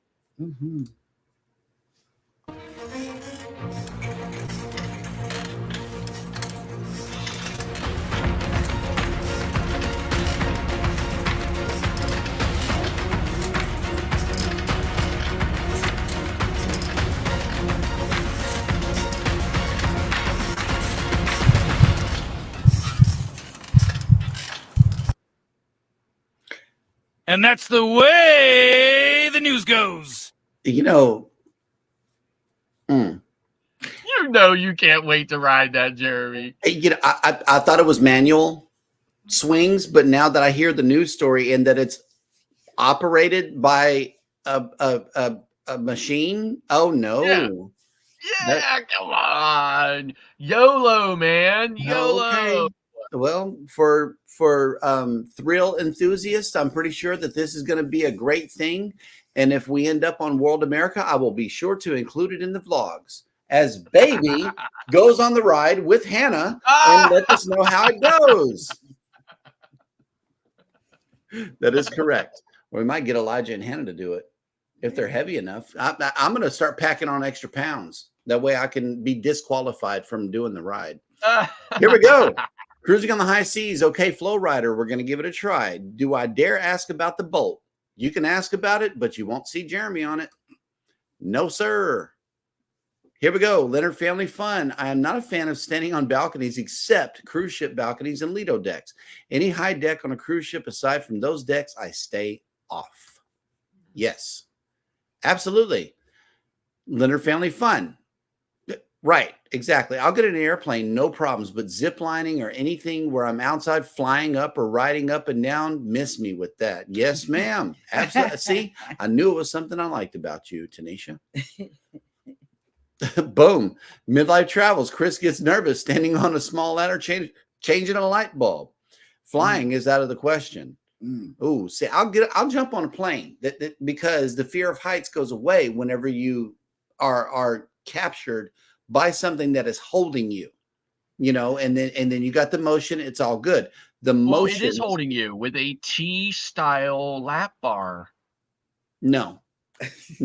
And that's the way the news goes. You know, You can't wait to ride that, Jeremy. I thought it was manual swings, but now that I hear the news story and that it's operated by a machine, oh no. Yeah, come on. YOLO, man. YOLO. Okay. Well, for thrill enthusiasts, I'm pretty sure that this is going to be a great thing. And if we end up on World America, I will be sure to include it in the vlogs as Baby goes on the ride with Hannah and let us know how it goes. That is correct. We might get Elijah and Hannah to do it if they're heavy enough. I'm going to start packing on extra pounds. That way I can be disqualified from doing the ride. Here we go. Cruising on the high seas. Okay, Flow Rider, we're going to give it a try. Do I dare ask about the bolt? You can ask about it, but you won't see Jeremy on it. No, sir. Here we go. Leonard Family Fun. I am not a fan of standing on balconies except cruise ship balconies and Lido decks. Any high deck on a cruise ship aside from those decks, I stay off. Yes, absolutely. Leonard Family Fun. Right, exactly. I'll get in an airplane, no problems, but zip lining or anything where I'm outside flying up or riding up and down, miss me with that. Yes, ma'am. Absolutely. See, I knew it was something I liked about you, Tanisha. Boom. Midlife travels. Chris gets nervous standing on a small ladder, changing a light bulb. Flying is out of the question. Oh, see, I'll jump on a plane because the fear of heights goes away whenever you are captured by something that is holding you, and then you got the motion. It's all good. The motion, it is holding you with a T-style lap bar. No,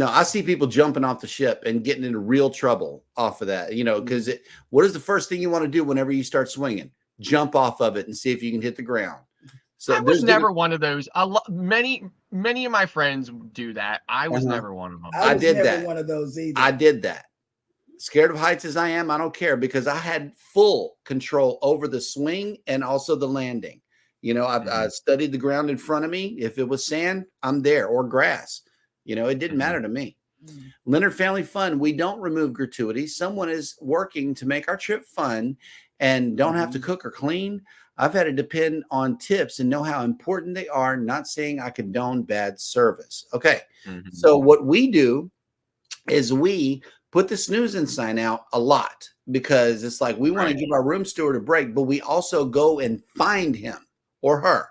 I see people jumping off the ship and getting into real trouble off of that, because what is the first thing you want to do whenever you start swinging? Jump off of it and see if you can hit the ground. So I was never one of those. Many of my friends do that. I was never one of them. I did never that. One of those either. I did that. Scared of heights as I am, I don't care because I had full control over the swing and also the landing. I studied the ground in front of me. If it was sand, I'm there, or grass. It didn't matter to me. Leonard Family Fun. We don't remove gratuities. Someone is working to make our trip fun and don't have to cook or clean. I've had to depend on tips and know how important they are, not saying I condone bad service. Okay. So what we do is we put the snoozing sign out a lot because it's like we want to give our room steward a break, but we also go and find him or her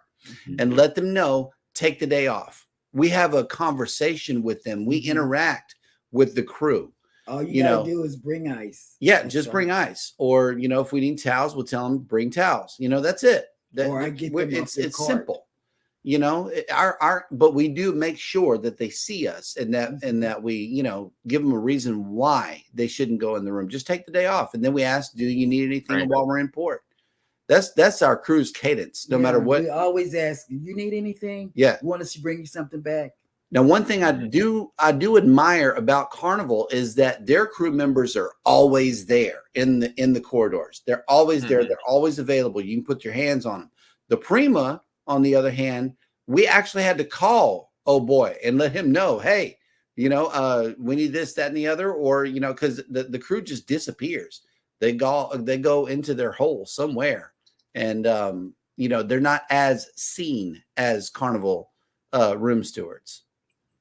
and let them know, take the day off. We have a conversation with them. We interact with the crew. All you gotta do is bring ice. Yeah, just bring ice. Or, if we need towels, we'll tell them bring towels. That's it. Or I get them it's simple. But we do make sure that they see us and that we, give them a reason why they shouldn't go in the room. Just take the day off. And then we ask, do you need anything while we're in port? That's our cruise cadence, no matter what. We always ask, you need anything? Yeah. You want us to bring you something back? Now, one thing I do admire about Carnival is that their crew members are always there in the corridors. They're always there. They're always available. You can put your hands on them. The Prima, on the other hand, we actually had to call, oh boy, and let him know, hey, we need this, that, and the other, or, because the crew just disappears. They go into their hole somewhere, and, they're not as seen as Carnival room stewards.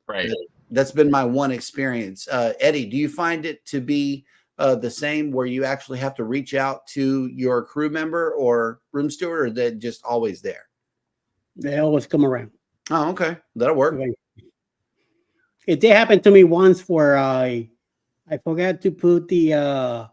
Right. That's been my one experience. Eddie, do you find it to be the same where you actually have to reach out to your crew member or room steward, or they're just always there? They always come around. Oh, okay. That'll work. It did happen to me once where I forgot to put the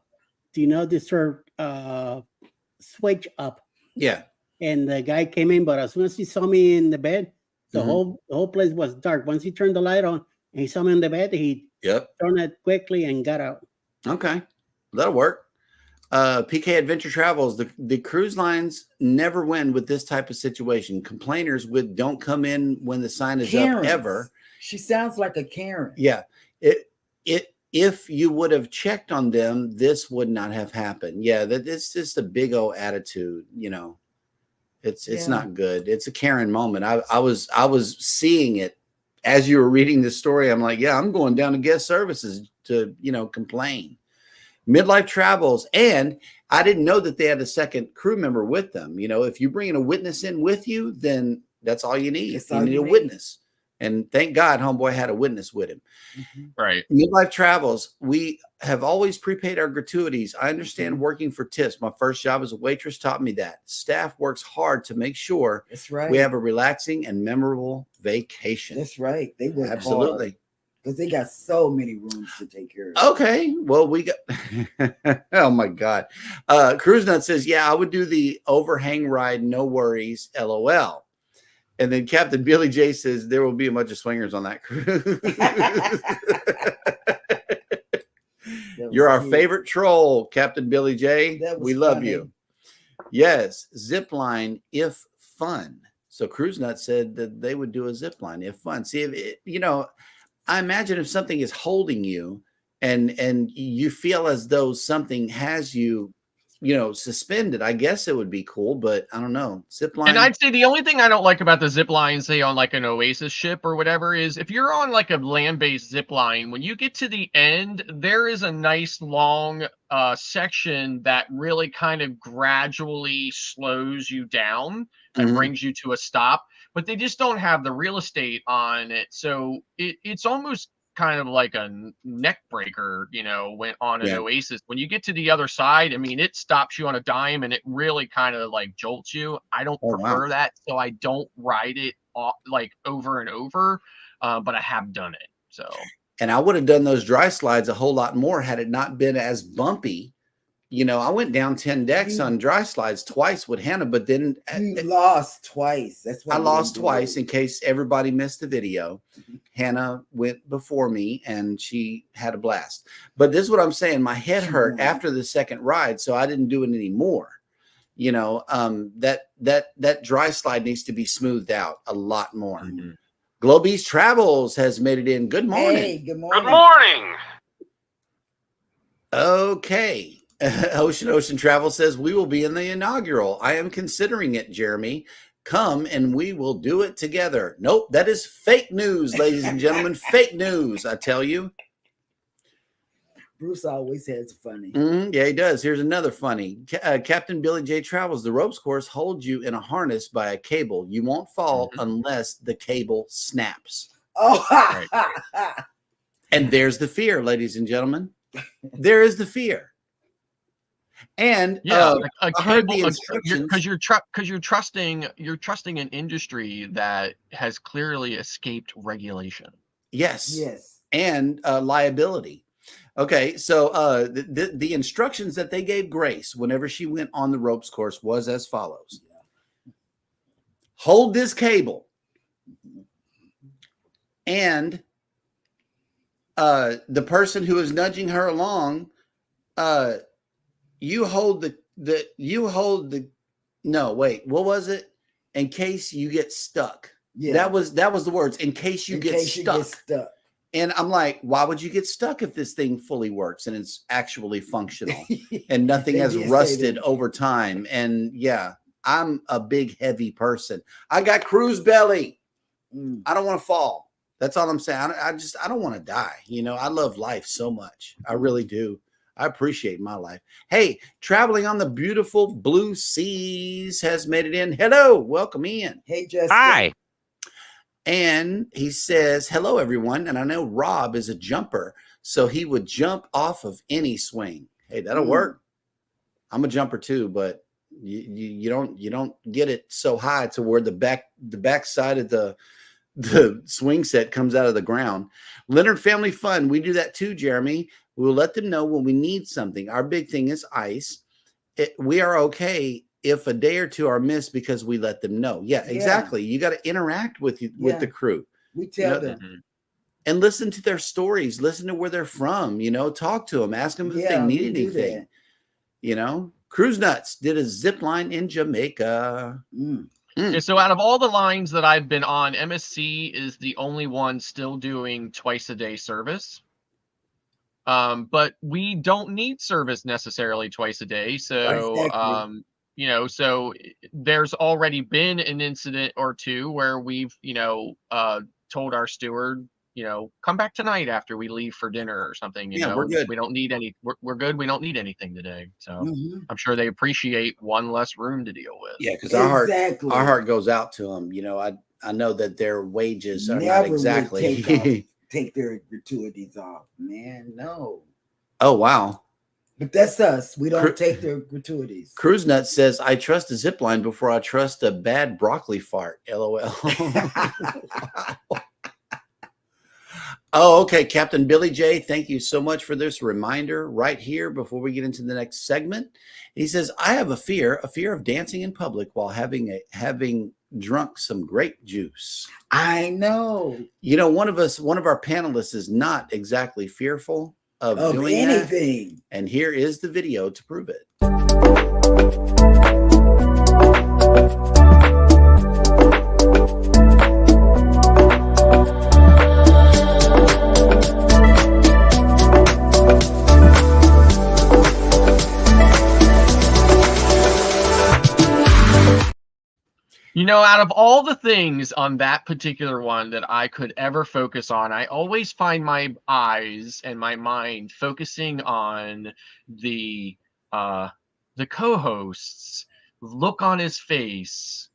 switch up. Yeah. And the guy came in, but as soon as he saw me in the bed, the whole place was dark. Once he turned the light on and he saw me in the bed, he turned it quickly and got out. Okay. That'll work. PK Adventure Travels, the cruise lines never win with this type of situation. Complainers don't come in when the sign is up ever. She sounds like a Karen. Yeah. If you would have checked on them, this would not have happened. Yeah, it's just a big old attitude, It's not good. It's a Karen moment. I was seeing it as you were reading the story. I'm like, yeah, I'm going down to guest services to, complain. Midlife Travels. And I didn't know that they had a second crew member with them. If you bring a witness in with you, then that's all you need. You need a witness. And thank God homeboy had a witness with him. Right. Midlife Travels. We have always prepaid our gratuities. I understand working for tips. My first job as a waitress taught me that. Staff works hard to make sure we have a relaxing and memorable vacation. That's right. They work absolutely. Because they got so many rooms to take care of. Okay. Well, we got oh my God. Cruise Nut says, yeah, I would do the overhang ride, no worries, LOL. And then Captain Billy J says there will be a bunch of swingers on that cruise. You're our favorite troll, Captain Billy J. We love you. Yes, zip line if fun. So Cruise Nut said that they would do a zip line if fun. See, I imagine if something is holding you and you feel as though something has you suspended, I guess it would be cool, but I don't know. Zip line. And I'd say the only thing I don't like about the zip line, say on like an Oasis ship or whatever, is if you're on like a land-based zip line, when you get to the end, there is a nice long section that really kind of gradually slows you down and brings you to a stop, but they just don't have the real estate on it. So it's almost kind of like a neck breaker, when on an Oasis. When you get to the other side, I mean, it stops you on a dime and it really kind of like jolts you. I don't prefer that, so I don't ride it like over and over, but I have done it. So, and I would have done those dry slides a whole lot more had it not been as bumpy. I went down 10 decks on dry slides twice with Hannah, but then you lost twice. That's why I lost twice. In case everybody missed the video, Hannah went before me and she had a blast. But this is what I'm saying. My head hurt after the second ride, so I didn't do it anymore. That dry slide needs to be smoothed out a lot more. Globe's Travels has made it in. Good morning. Hey, good morning. Good morning. Okay. Ocean Travel says, we will be in the inaugural. I am considering it, Jeremy. Come and we will do it together. Nope, that is fake news, ladies and gentlemen. Fake news, I tell you. Bruce always has funny. Yeah, he does. Here's another funny. Captain Billy J Travels. The ropes course holds you in a harness by a cable. You won't fall unless the cable snaps. Oh, right. And there's the fear, ladies and gentlemen. There is the fear. And a cable, because you're trusting an industry that has clearly escaped regulation. Yes. And liability. Okay, so the instructions that they gave Grace whenever she went on the ropes course was as follows: hold this cable, and the person who is nudging her along, you hold the no, wait, what was it? In case you get stuck. Yeah. That was the words. In case you get stuck. And I'm like, why would you get stuck if this thing fully works and it's actually functional and nothing has rusted over time? And yeah, I'm a big, heavy person. I got cruise belly. I don't want to fall. That's all I'm saying. I don't want to die. I love life so much. I really do. I appreciate my life. Hey, traveling on the beautiful blue seas has made it in. Hello, welcome in. Hey, Jessica. Hi. And he says, hello, everyone. And I know Rob is a jumper, so he would jump off of any swing. Hey, that'll work. I'm a jumper too, but you don't get it so high to where the back side of the swing set comes out of the ground. Leonard Family Fun. We do that too, Jeremy. We'll let them know when we need something. Our big thing is ice. We are okay if a day or two are missed because we let them know. Yeah, exactly. You got to interact with the crew. We tell them. And listen to their stories. Listen to where they're from. Talk to them. Ask them if they need anything. Cruise Nuts did a zip line in Jamaica. Yeah, so out of all the lines that I've been on, MSC is the only one still doing twice a day service. But we don't need service necessarily twice a day. So, so there's already been an incident or two where we've, told our steward, come back tonight after we leave for dinner or something. We're good. We don't need we're good. We don't need anything today. So I'm sure they appreciate one less room to deal with. Yeah, because our heart goes out to them. I know that their wages are not exactly take their gratuities off, man. No. Oh, wow. But that's us. We don't take their gratuities. Cruise Nut says, I trust a zip line before I trust a bad broccoli fart. LOL. Oh, okay. Captain Billy J, thank you so much for this reminder right here before we get into the next segment. He says, I have a fear of dancing in public while having drunk some grape juice. I know. One of our panelists is not exactly fearful of doing anything. And here is the video to prove it. You know, out of all the things on that particular one that I could ever focus on, I always find my eyes and my mind focusing on the co-host's look on his face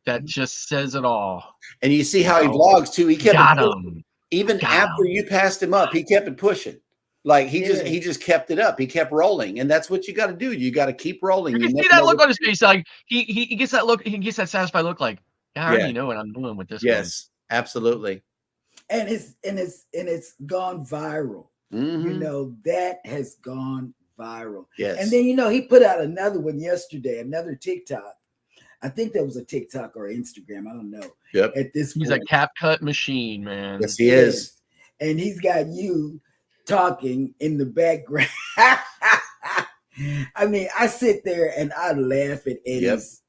that just says it all. And you see how he vlogs too. He kept Got it him. even Got after him. you passed him up. He kept it pushing. Like he just kept it up. He kept rolling, and that's what you got to do. You got to keep rolling. You can see that look on his face, like he gets that look. He gets that satisfied look, like I already know what I'm doing with this. Yes, absolutely. And it's gone viral. You know, that has gone viral. Yes. And then he put out another one yesterday, another TikTok. I think that was a TikTok or Instagram. I don't know. Yep. At this He's point. a cap cut machine, man. Yes, he is. And he's got you talking in the background. I mean, I sit there and I laugh at Eddie's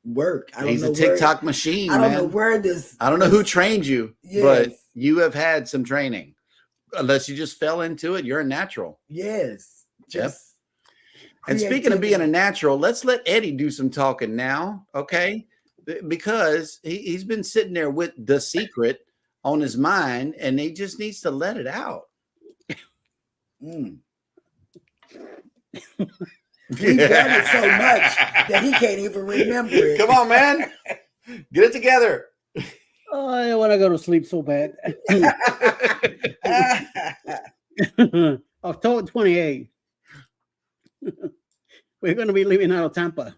work. He's a TikTok machine. I don't know where this. I don't know who trained you, but you have had some training. Unless you just fell into it, you're a natural. Yes. Just And speaking of being a natural, let's let Eddie do some talking now, okay? Because he's been sitting there with the secret on his mind, and he just needs to let it out. He's done it so much that he can't even remember it. Come on, man. Get it together. Oh, I want to go to sleep so bad. October 28th. We're going to be leaving out of Tampa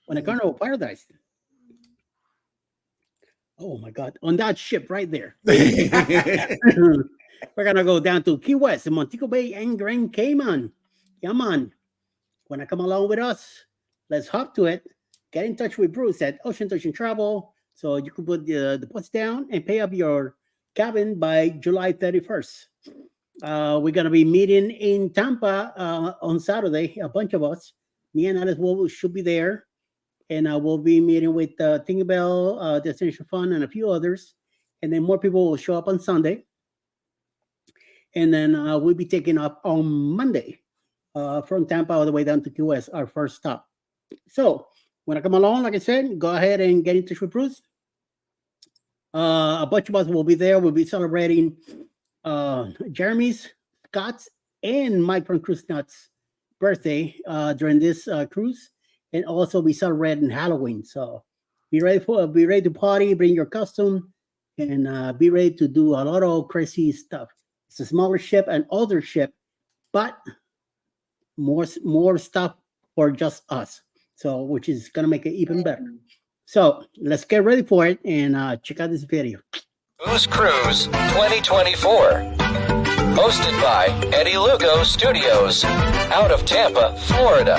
on a Carnival Paradise. Oh, my God. On that ship right there. We're going to go down to Key West, Montego Bay, and Grand Cayman. Yeah, man. Want to come along with us? Let's hop to it. Get in touch with Bruce at Ocean Travel so you can put the deposit down and pay up your cabin by July 31st. We're going to be meeting in Tampa on Saturday, a bunch of us. Me and Alice should be there. And we'll be meeting with Tinkerbell, Destination Fun, and a few others. And then more people will show up on Sunday. And then we'll be taking off on Monday from Tampa all the way down to Key West, our first stop. So when I come along, like I said, go ahead and get in touch with Bruce. A bunch of us will be there. We'll be celebrating Jeremy's, Scott's, and Mike from Cruise Nuts' birthday during this cruise, and also be celebrating Halloween. So be ready to party, bring your costume, and be ready to do a lot of crazy stuff. It's a smaller ship, an older ship, but more stuff for just us. So which is gonna make it even better. So let's get ready for it and check out this video. Lugo Cruise 2024. Hosted by Eddie Lugo Studios, out of Tampa, Florida.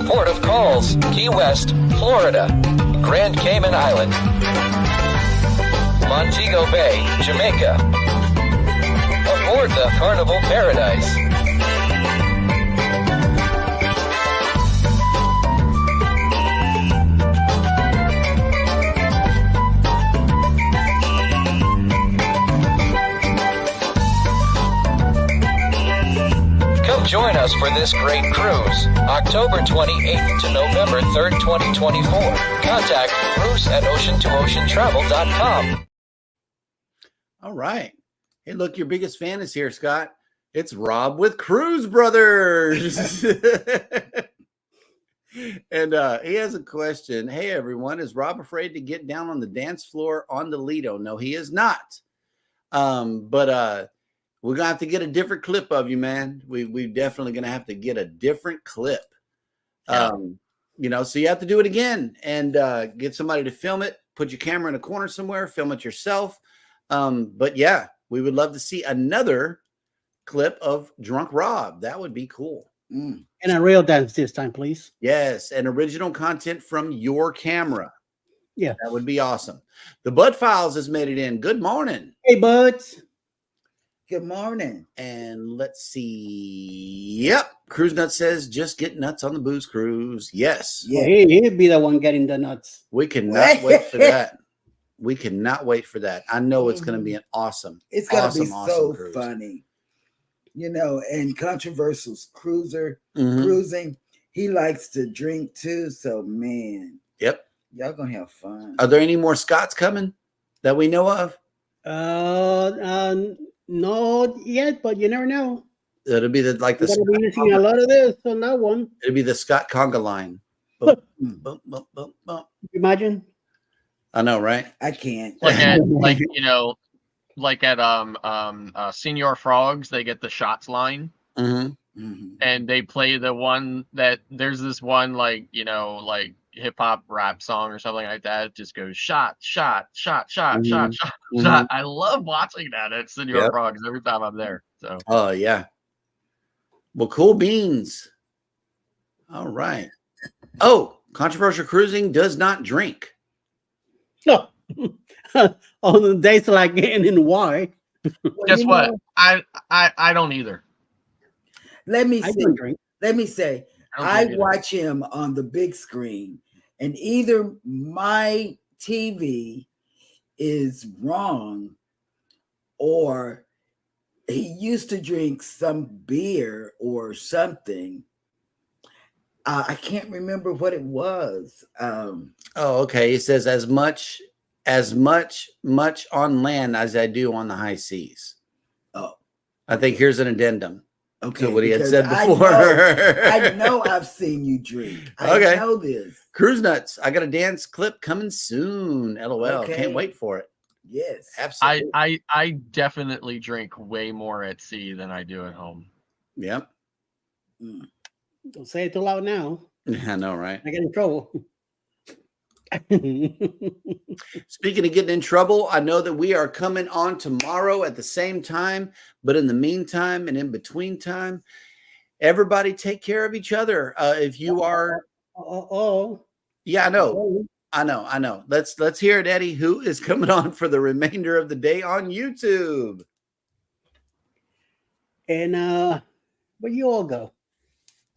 Port of calls, Key West, Florida. Grand Cayman Island. Montego Bay, Jamaica. Aboard the Carnival Paradise. Join us for this great cruise, October 28th to November 3rd, 2024. Contact Bruce at ocean2oceantravel.com. All right. Hey, look, your biggest fan is here, Scott. It's Rob with Cruise Brothers. And he has a question. Hey, everyone, is Rob afraid to get down on the dance floor on the Lido? No, he is not. But we're going to have to get a different clip of you, man. We're definitely going to have to get a different clip. So you have to do it again and get somebody to film it, put your camera in a corner somewhere, film it yourself. But yeah, we would love to see another clip of Drunk Rob. That would be cool. And a real dance this time, please. Yes, and original content from your camera. Yeah. That would be awesome. The Bud Files has made it in. Good morning. Hey, Buds. Good morning. And let's see. Yep. Cruise Nuts says, just get nuts on the booze cruise. Yes. Yeah. He'll be the one getting the nuts. We cannot wait for that. We cannot wait for that. I know it's going to be an awesome. It's going to be so cruise. funny. And Controversial's cruising. He likes to drink too. So, man, Yep. Y'all gonna have fun. Are there any more Scots coming that we know of? Not yet, but you never know. It'll be We're gonna be using a lot of this on that one. It'll be the Scott conga line. Boom, boom, boom, boom, boom. Imagine. I know, right? I can't. Like at like like at Senior Frogs, they get the shots line. And they play the one that there's this one like hip hop rap song or something like that. It just goes shot, shot, shot, shot, shot, shot, shot. I love watching that at Senior Frogs every time I'm there. So oh yeah. Well, cool beans. All right. Oh, controversial cruising does not drink. No. On the days like N and Y. Guess what? I don't either. Let me I see. don't drink. Let me say, I watch him on the big screen, and either my TV is wrong, or he used to drink some beer or something. I can't remember what it was. Oh, okay. He says as much on land as I do on the high seas. Oh, I think here's an addendum. Okay, to what he had because said before. I know I've seen you drink. I know this. Cruise Nuts. I got a dance clip coming soon. LOL. Okay. Can't wait for it. Yes. Absolutely. I definitely drink way more at sea than I do at home. Yep. Don't say it too loud now. I know, right? I get in trouble. Speaking of getting in trouble, I know that we are coming on tomorrow at the same time, but in the meantime and in between time, everybody take care of each other. If you are, yeah, I know. Let's hear it, Eddie. Who is coming on for the remainder of the day on YouTube? And where you all go?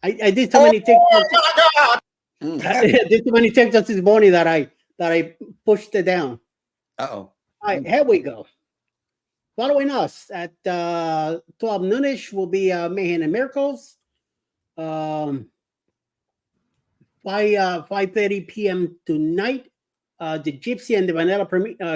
I did so many TikToks. I did so many TikToks this morning that I pushed it down. Uh-oh. All right, here we go. Following us at 12 noonish will be Mayhem and Miracles. 5:30 p.m. tonight. The Gypsy and the Vanilla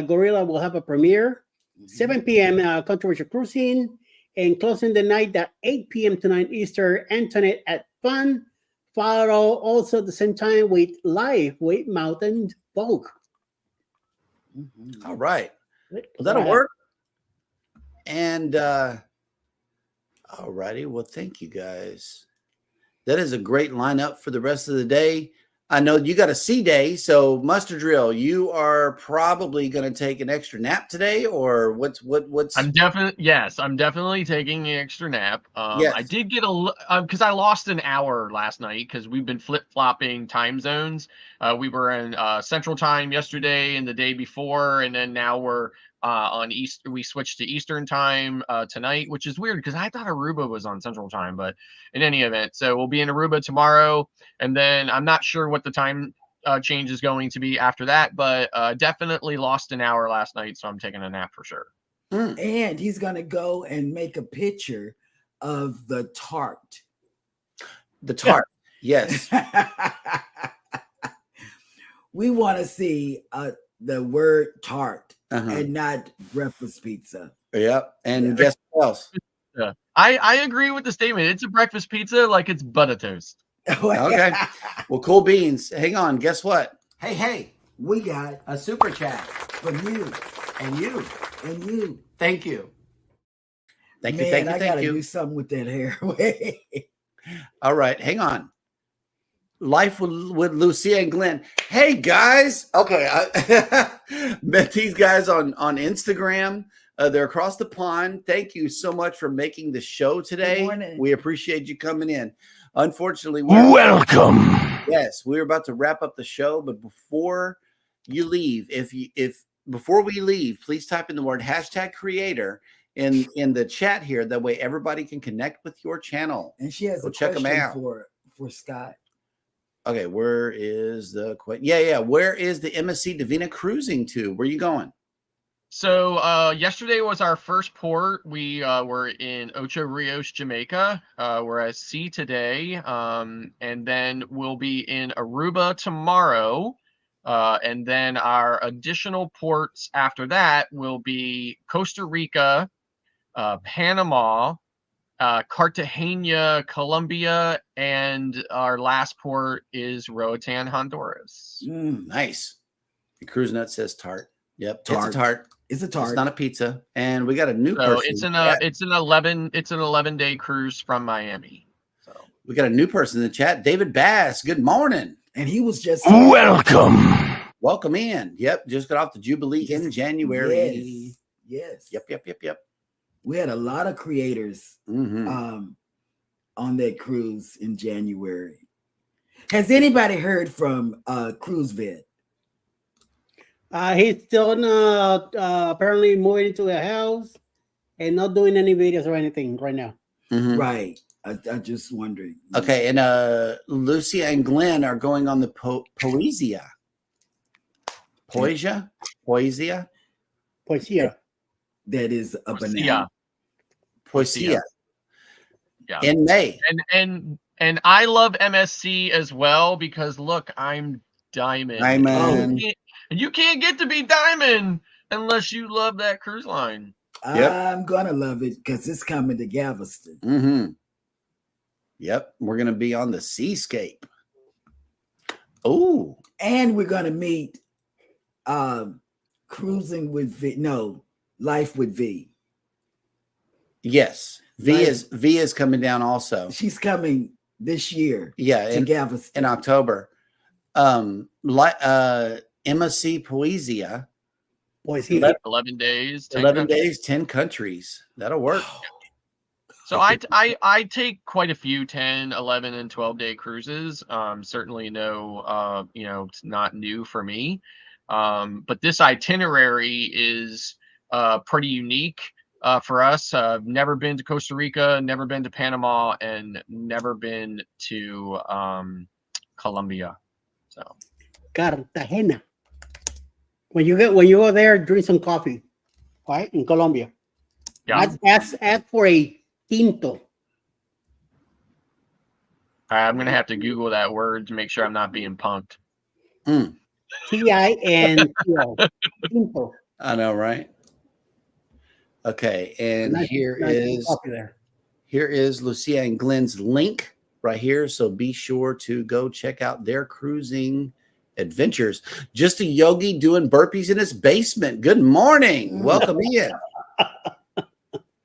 Gorilla will have a premiere. 7 p.m. Controversial Cruising. And closing the night at 8 p.m. tonight Eastern, Antoinette at Fun. Follow also at the same time with Live with Mountain Vogue. All right. Well, that'll work. And all righty. Well, thank you guys. That is a great lineup for the rest of the day. I know you got a C day, so Mustard Drill, you are probably going to take an extra nap today, or what's? I'm definitely taking an extra nap. Yes. I did get because I lost an hour last night because we've been flip-flopping time zones. We were in Central Time yesterday and the day before, and then now we're on East. We switched to Eastern Time tonight, which is weird because I thought Aruba was on Central Time, but in any event, so we'll be in Aruba tomorrow, and then I'm not sure what the time change is going to be after that, but definitely lost an hour last night, so I'm taking a nap for sure. And he's gonna go and make a picture of the tart. The tart, yes. We want to see the word tart and not breakfast pizza. Yep. And guess what else? Yeah. I agree with the statement. It's a breakfast pizza like it's butter toast. Okay. Well, cool beans. Hang on. Guess what? Hey, we got a super chat from you and you and you. Thank you. Thank you. Man, Thank you. I Thank gotta you. do something with that hair. All right. Hang on. Life with Lucia and Glenn. Hey guys. Okay. I met these guys on Instagram. They're across the pond. Thank you so much for making the show today. We appreciate you coming in. Unfortunately, welcome. Yes, we're about to wrap up the show, but before you leave, before we leave, please type in the word #creator in the chat here. That way everybody can connect with your channel. And she has Go a check them question out. for Scott. Okay, where is the question? Yeah. Where is the MSC Divina cruising to? Where are you going? So yesterday was our first port. We were in Ocho Rios, Jamaica. We're at sea today, and then we'll be in Aruba tomorrow. And then our additional ports after that will be Costa Rica, Panama, Cartagena, Colombia, and our last port is Roatan, Honduras. Nice. The cruise nut says tart. Yep, Tart. it's a tart. It's a tart. It's not a pizza. And we got a new So person. it's an 11-day cruise from Miami. So we got a new person in the chat, David Bass. Good morning. And he was just Welcome in. Yep, just got off the Jubilee in January. Yes. Yep. We had a lot of creators on that cruise in January. Has anybody heard from Cruise Vet? He's still apparently moving into a house and not doing any videos or anything right now. Right. I just wondering. Okay, and Lucy and Glenn are going on the Poesia. That is a banana. Poesia. Yeah. In May. And I love MSC as well because look, I'm Diamond. You can't get to be Diamond unless you love that cruise line. I'm gonna love it because it's coming to Galveston. Yep, we're gonna be on the Seascape. Oh, and we're gonna meet Cruising with V. No, Life with V. Yes, V is coming down also. She's coming this year. Yeah, to Galveston in October. MSC Poesia. 11 days. 11 days, 10 countries. That'll work. So I take quite a few 10, 11, and 12-day cruises. Certainly no, it's not new for me. But this itinerary is pretty unique for us. I've never been to Costa Rica, never been to Panama, and never been to Colombia. So Cartagena. When you go there, drink some coffee, right? In Colombia. Yeah. Ask for a tinto. I'm gonna have to Google that word to make sure I'm not being punked. Tinto. Tinto. I know, right? Okay, and here is Lucia and Glenn's link right here. So be sure to go check out their cruising adventures. Just a yogi doing burpees in his basement. Good morning. Welcome in.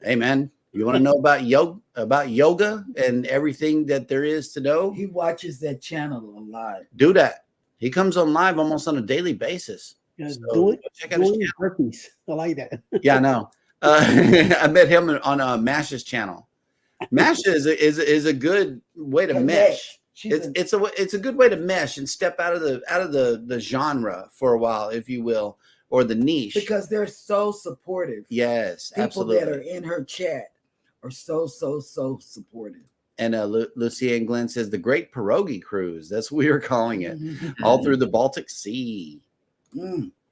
Hey man, you want to know about yoga and everything that there is to know? He watches that channel a lot. Do that. He comes on live almost on a daily basis. So check out his channel. Burpees. I like that. Yeah, I know. I met him on Mash's channel. Masha is a good way to mesh. It's a good way to mesh and step out of the genre for a while, if you will, or the niche, because they're so supportive. Yes, people absolutely. That are in her chat are so supportive. And Lucia and Glenn says the Great Pierogi Cruise. That's what we were calling it. All through the Baltic Sea.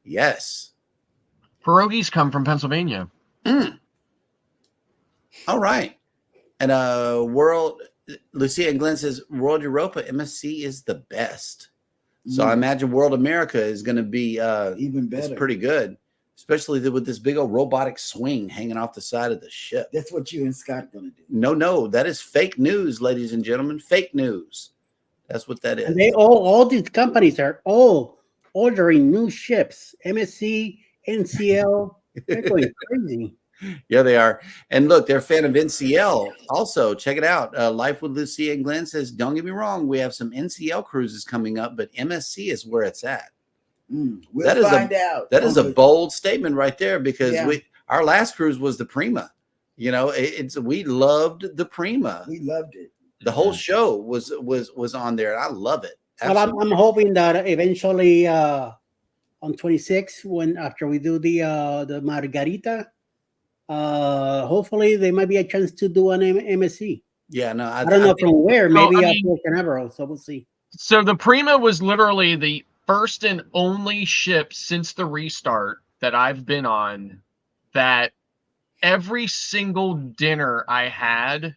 Yes. Pierogies come from Pennsylvania. All right. And Lucia and Glenn says World Europa MSC is the best. So I imagine World America is going to be even better. It's pretty good, especially with this big old robotic swing hanging off the side of the ship. That's what you and Scott going to do. No, that is fake news, ladies and gentlemen. Fake news. That's what that is. And they all these companies are all ordering new ships. MSC, NCL, they're going crazy. Yeah, they are. And look, they're a fan of NCL. Also, check it out. Life with Lucia and Glenn says, don't get me wrong, we have some NCL cruises coming up, but MSC is where it's at. We'll find out. That is a bold statement right there, because our last cruise was the Prima. You know, we loved the Prima. We loved it. The whole show was on there, and I love it. Well, I'm hoping that eventually on 26, after we do the Margarita, hopefully there might be a chance to do an MSC. Yeah, no, I don't know from where. Maybe Port Canaveral, so we'll see. So the Prima was literally the first and only ship since the restart that I've been on that every single dinner I had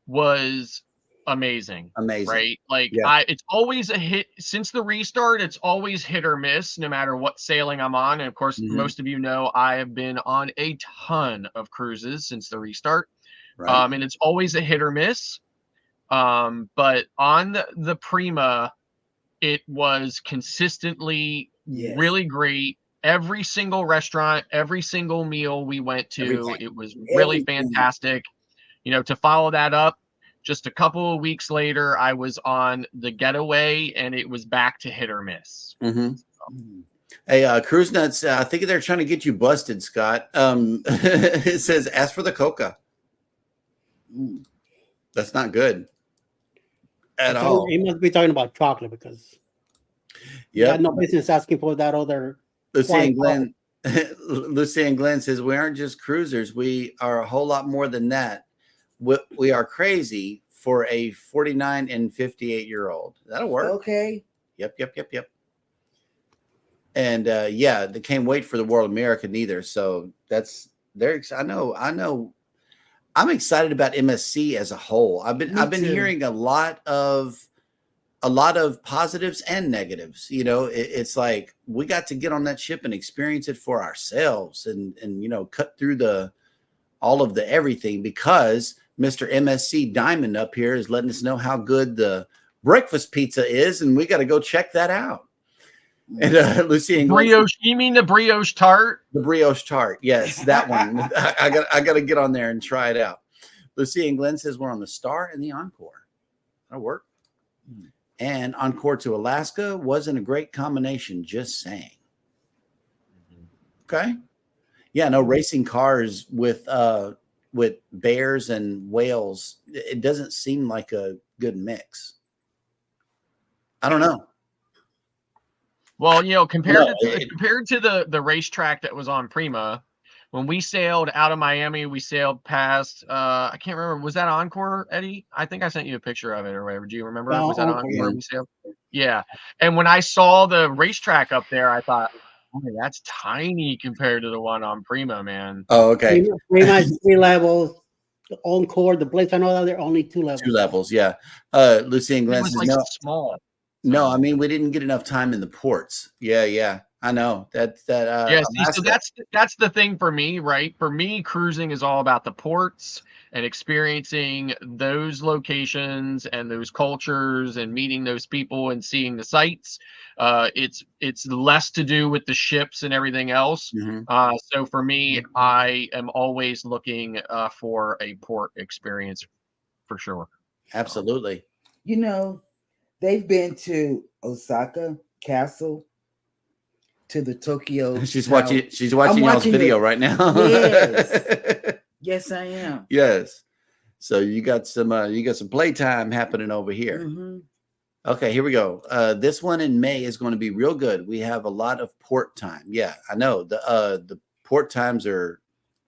was amazing. Amazing. Right? Like Yeah. it's always a hit since the restart. It's always hit or miss, no matter what sailing I'm on. And of course, most of you know I have been on a ton of cruises since the restart. Right. And it's always a hit or miss. But on the Prima, it was consistently really great. Every single restaurant, every single meal we went to, it was really fantastic. You know, to follow that up, just a couple of weeks later, I was on the Getaway, and it was back to hit or miss. Hey, Cruise Nuts, I think they're trying to get you busted, Scott. It says, ask for the coca. That's not good at all. He must be talking about chocolate because you had no business asking for that other. Lucy and Glenn, Lucy and Glenn says, we aren't just cruisers. We are a whole lot more than that. We are crazy for a 49 and 58-year-old. That'll work. Okay. Yep. And yeah, they can't wait for the World America neither. So that's I know. I'm excited about MSC as a whole. I've been hearing a lot of positives and negatives. You know, it's like we got to get on that ship and experience it for ourselves, and you know, cut through all of the everything, because Mr. MSC Diamond up here is letting us know how good the breakfast pizza is, and we got to go check that out. And Lucy and brioche. You mean the brioche tart? The brioche tart, yes, that one. I got to get on there and try it out. Lucy and Glenn says we're on the Star and the Encore. That'll work. And Encore to Alaska wasn't a great combination. Just saying. Okay. Yeah, no, racing cars with bears and whales, it doesn't seem like a good mix. I don't know. Well, you know, compared to the racetrack that was on Prima, when we sailed out of Miami, we sailed past I can't remember, was that Encore, Eddie? I think I sent you a picture of it or whatever. Do you remember? No, was that Encore, Encore we sailed? Yeah. And when I saw the racetrack up there, I thought, oh, that's tiny compared to the one on Prima, man. Oh, okay. Prima is 3 levels. The Encore, the Blitz, and all that, they're only 2 levels. 2 levels, yeah. Lucy and Glenn says, like small. No, I mean, we didn't get enough time in the ports. Yeah. I know that. So that's the thing for me, right? For me, cruising is all about the ports and experiencing those locations and those cultures and meeting those people and seeing the sights. It's less to do with the ships and everything else. So for me, I am always looking for a port experience for sure. Absolutely. You know, they've been to Osaka Castle, to the Tokyo. She's watching y'all's video right now. Yes. Yes, I am. Yes. So you got some playtime happening over here. Okay, here we go. This one in May is going to be real good. We have a lot of port time. Yeah, I know. The port times are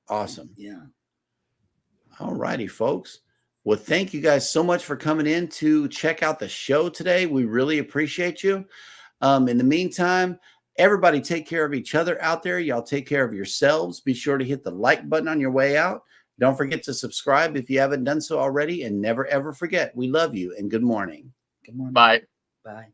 awesome. Yeah. All righty, folks. Well, thank you guys so much for coming in to check out the show today. We really appreciate you. In the meantime, everybody take care of each other out there. Y'all take care of yourselves. Be sure to hit the like button on your way out. Don't forget to subscribe if you haven't done so already. And never, ever forget, we love you and good morning. Good morning. Bye. Bye.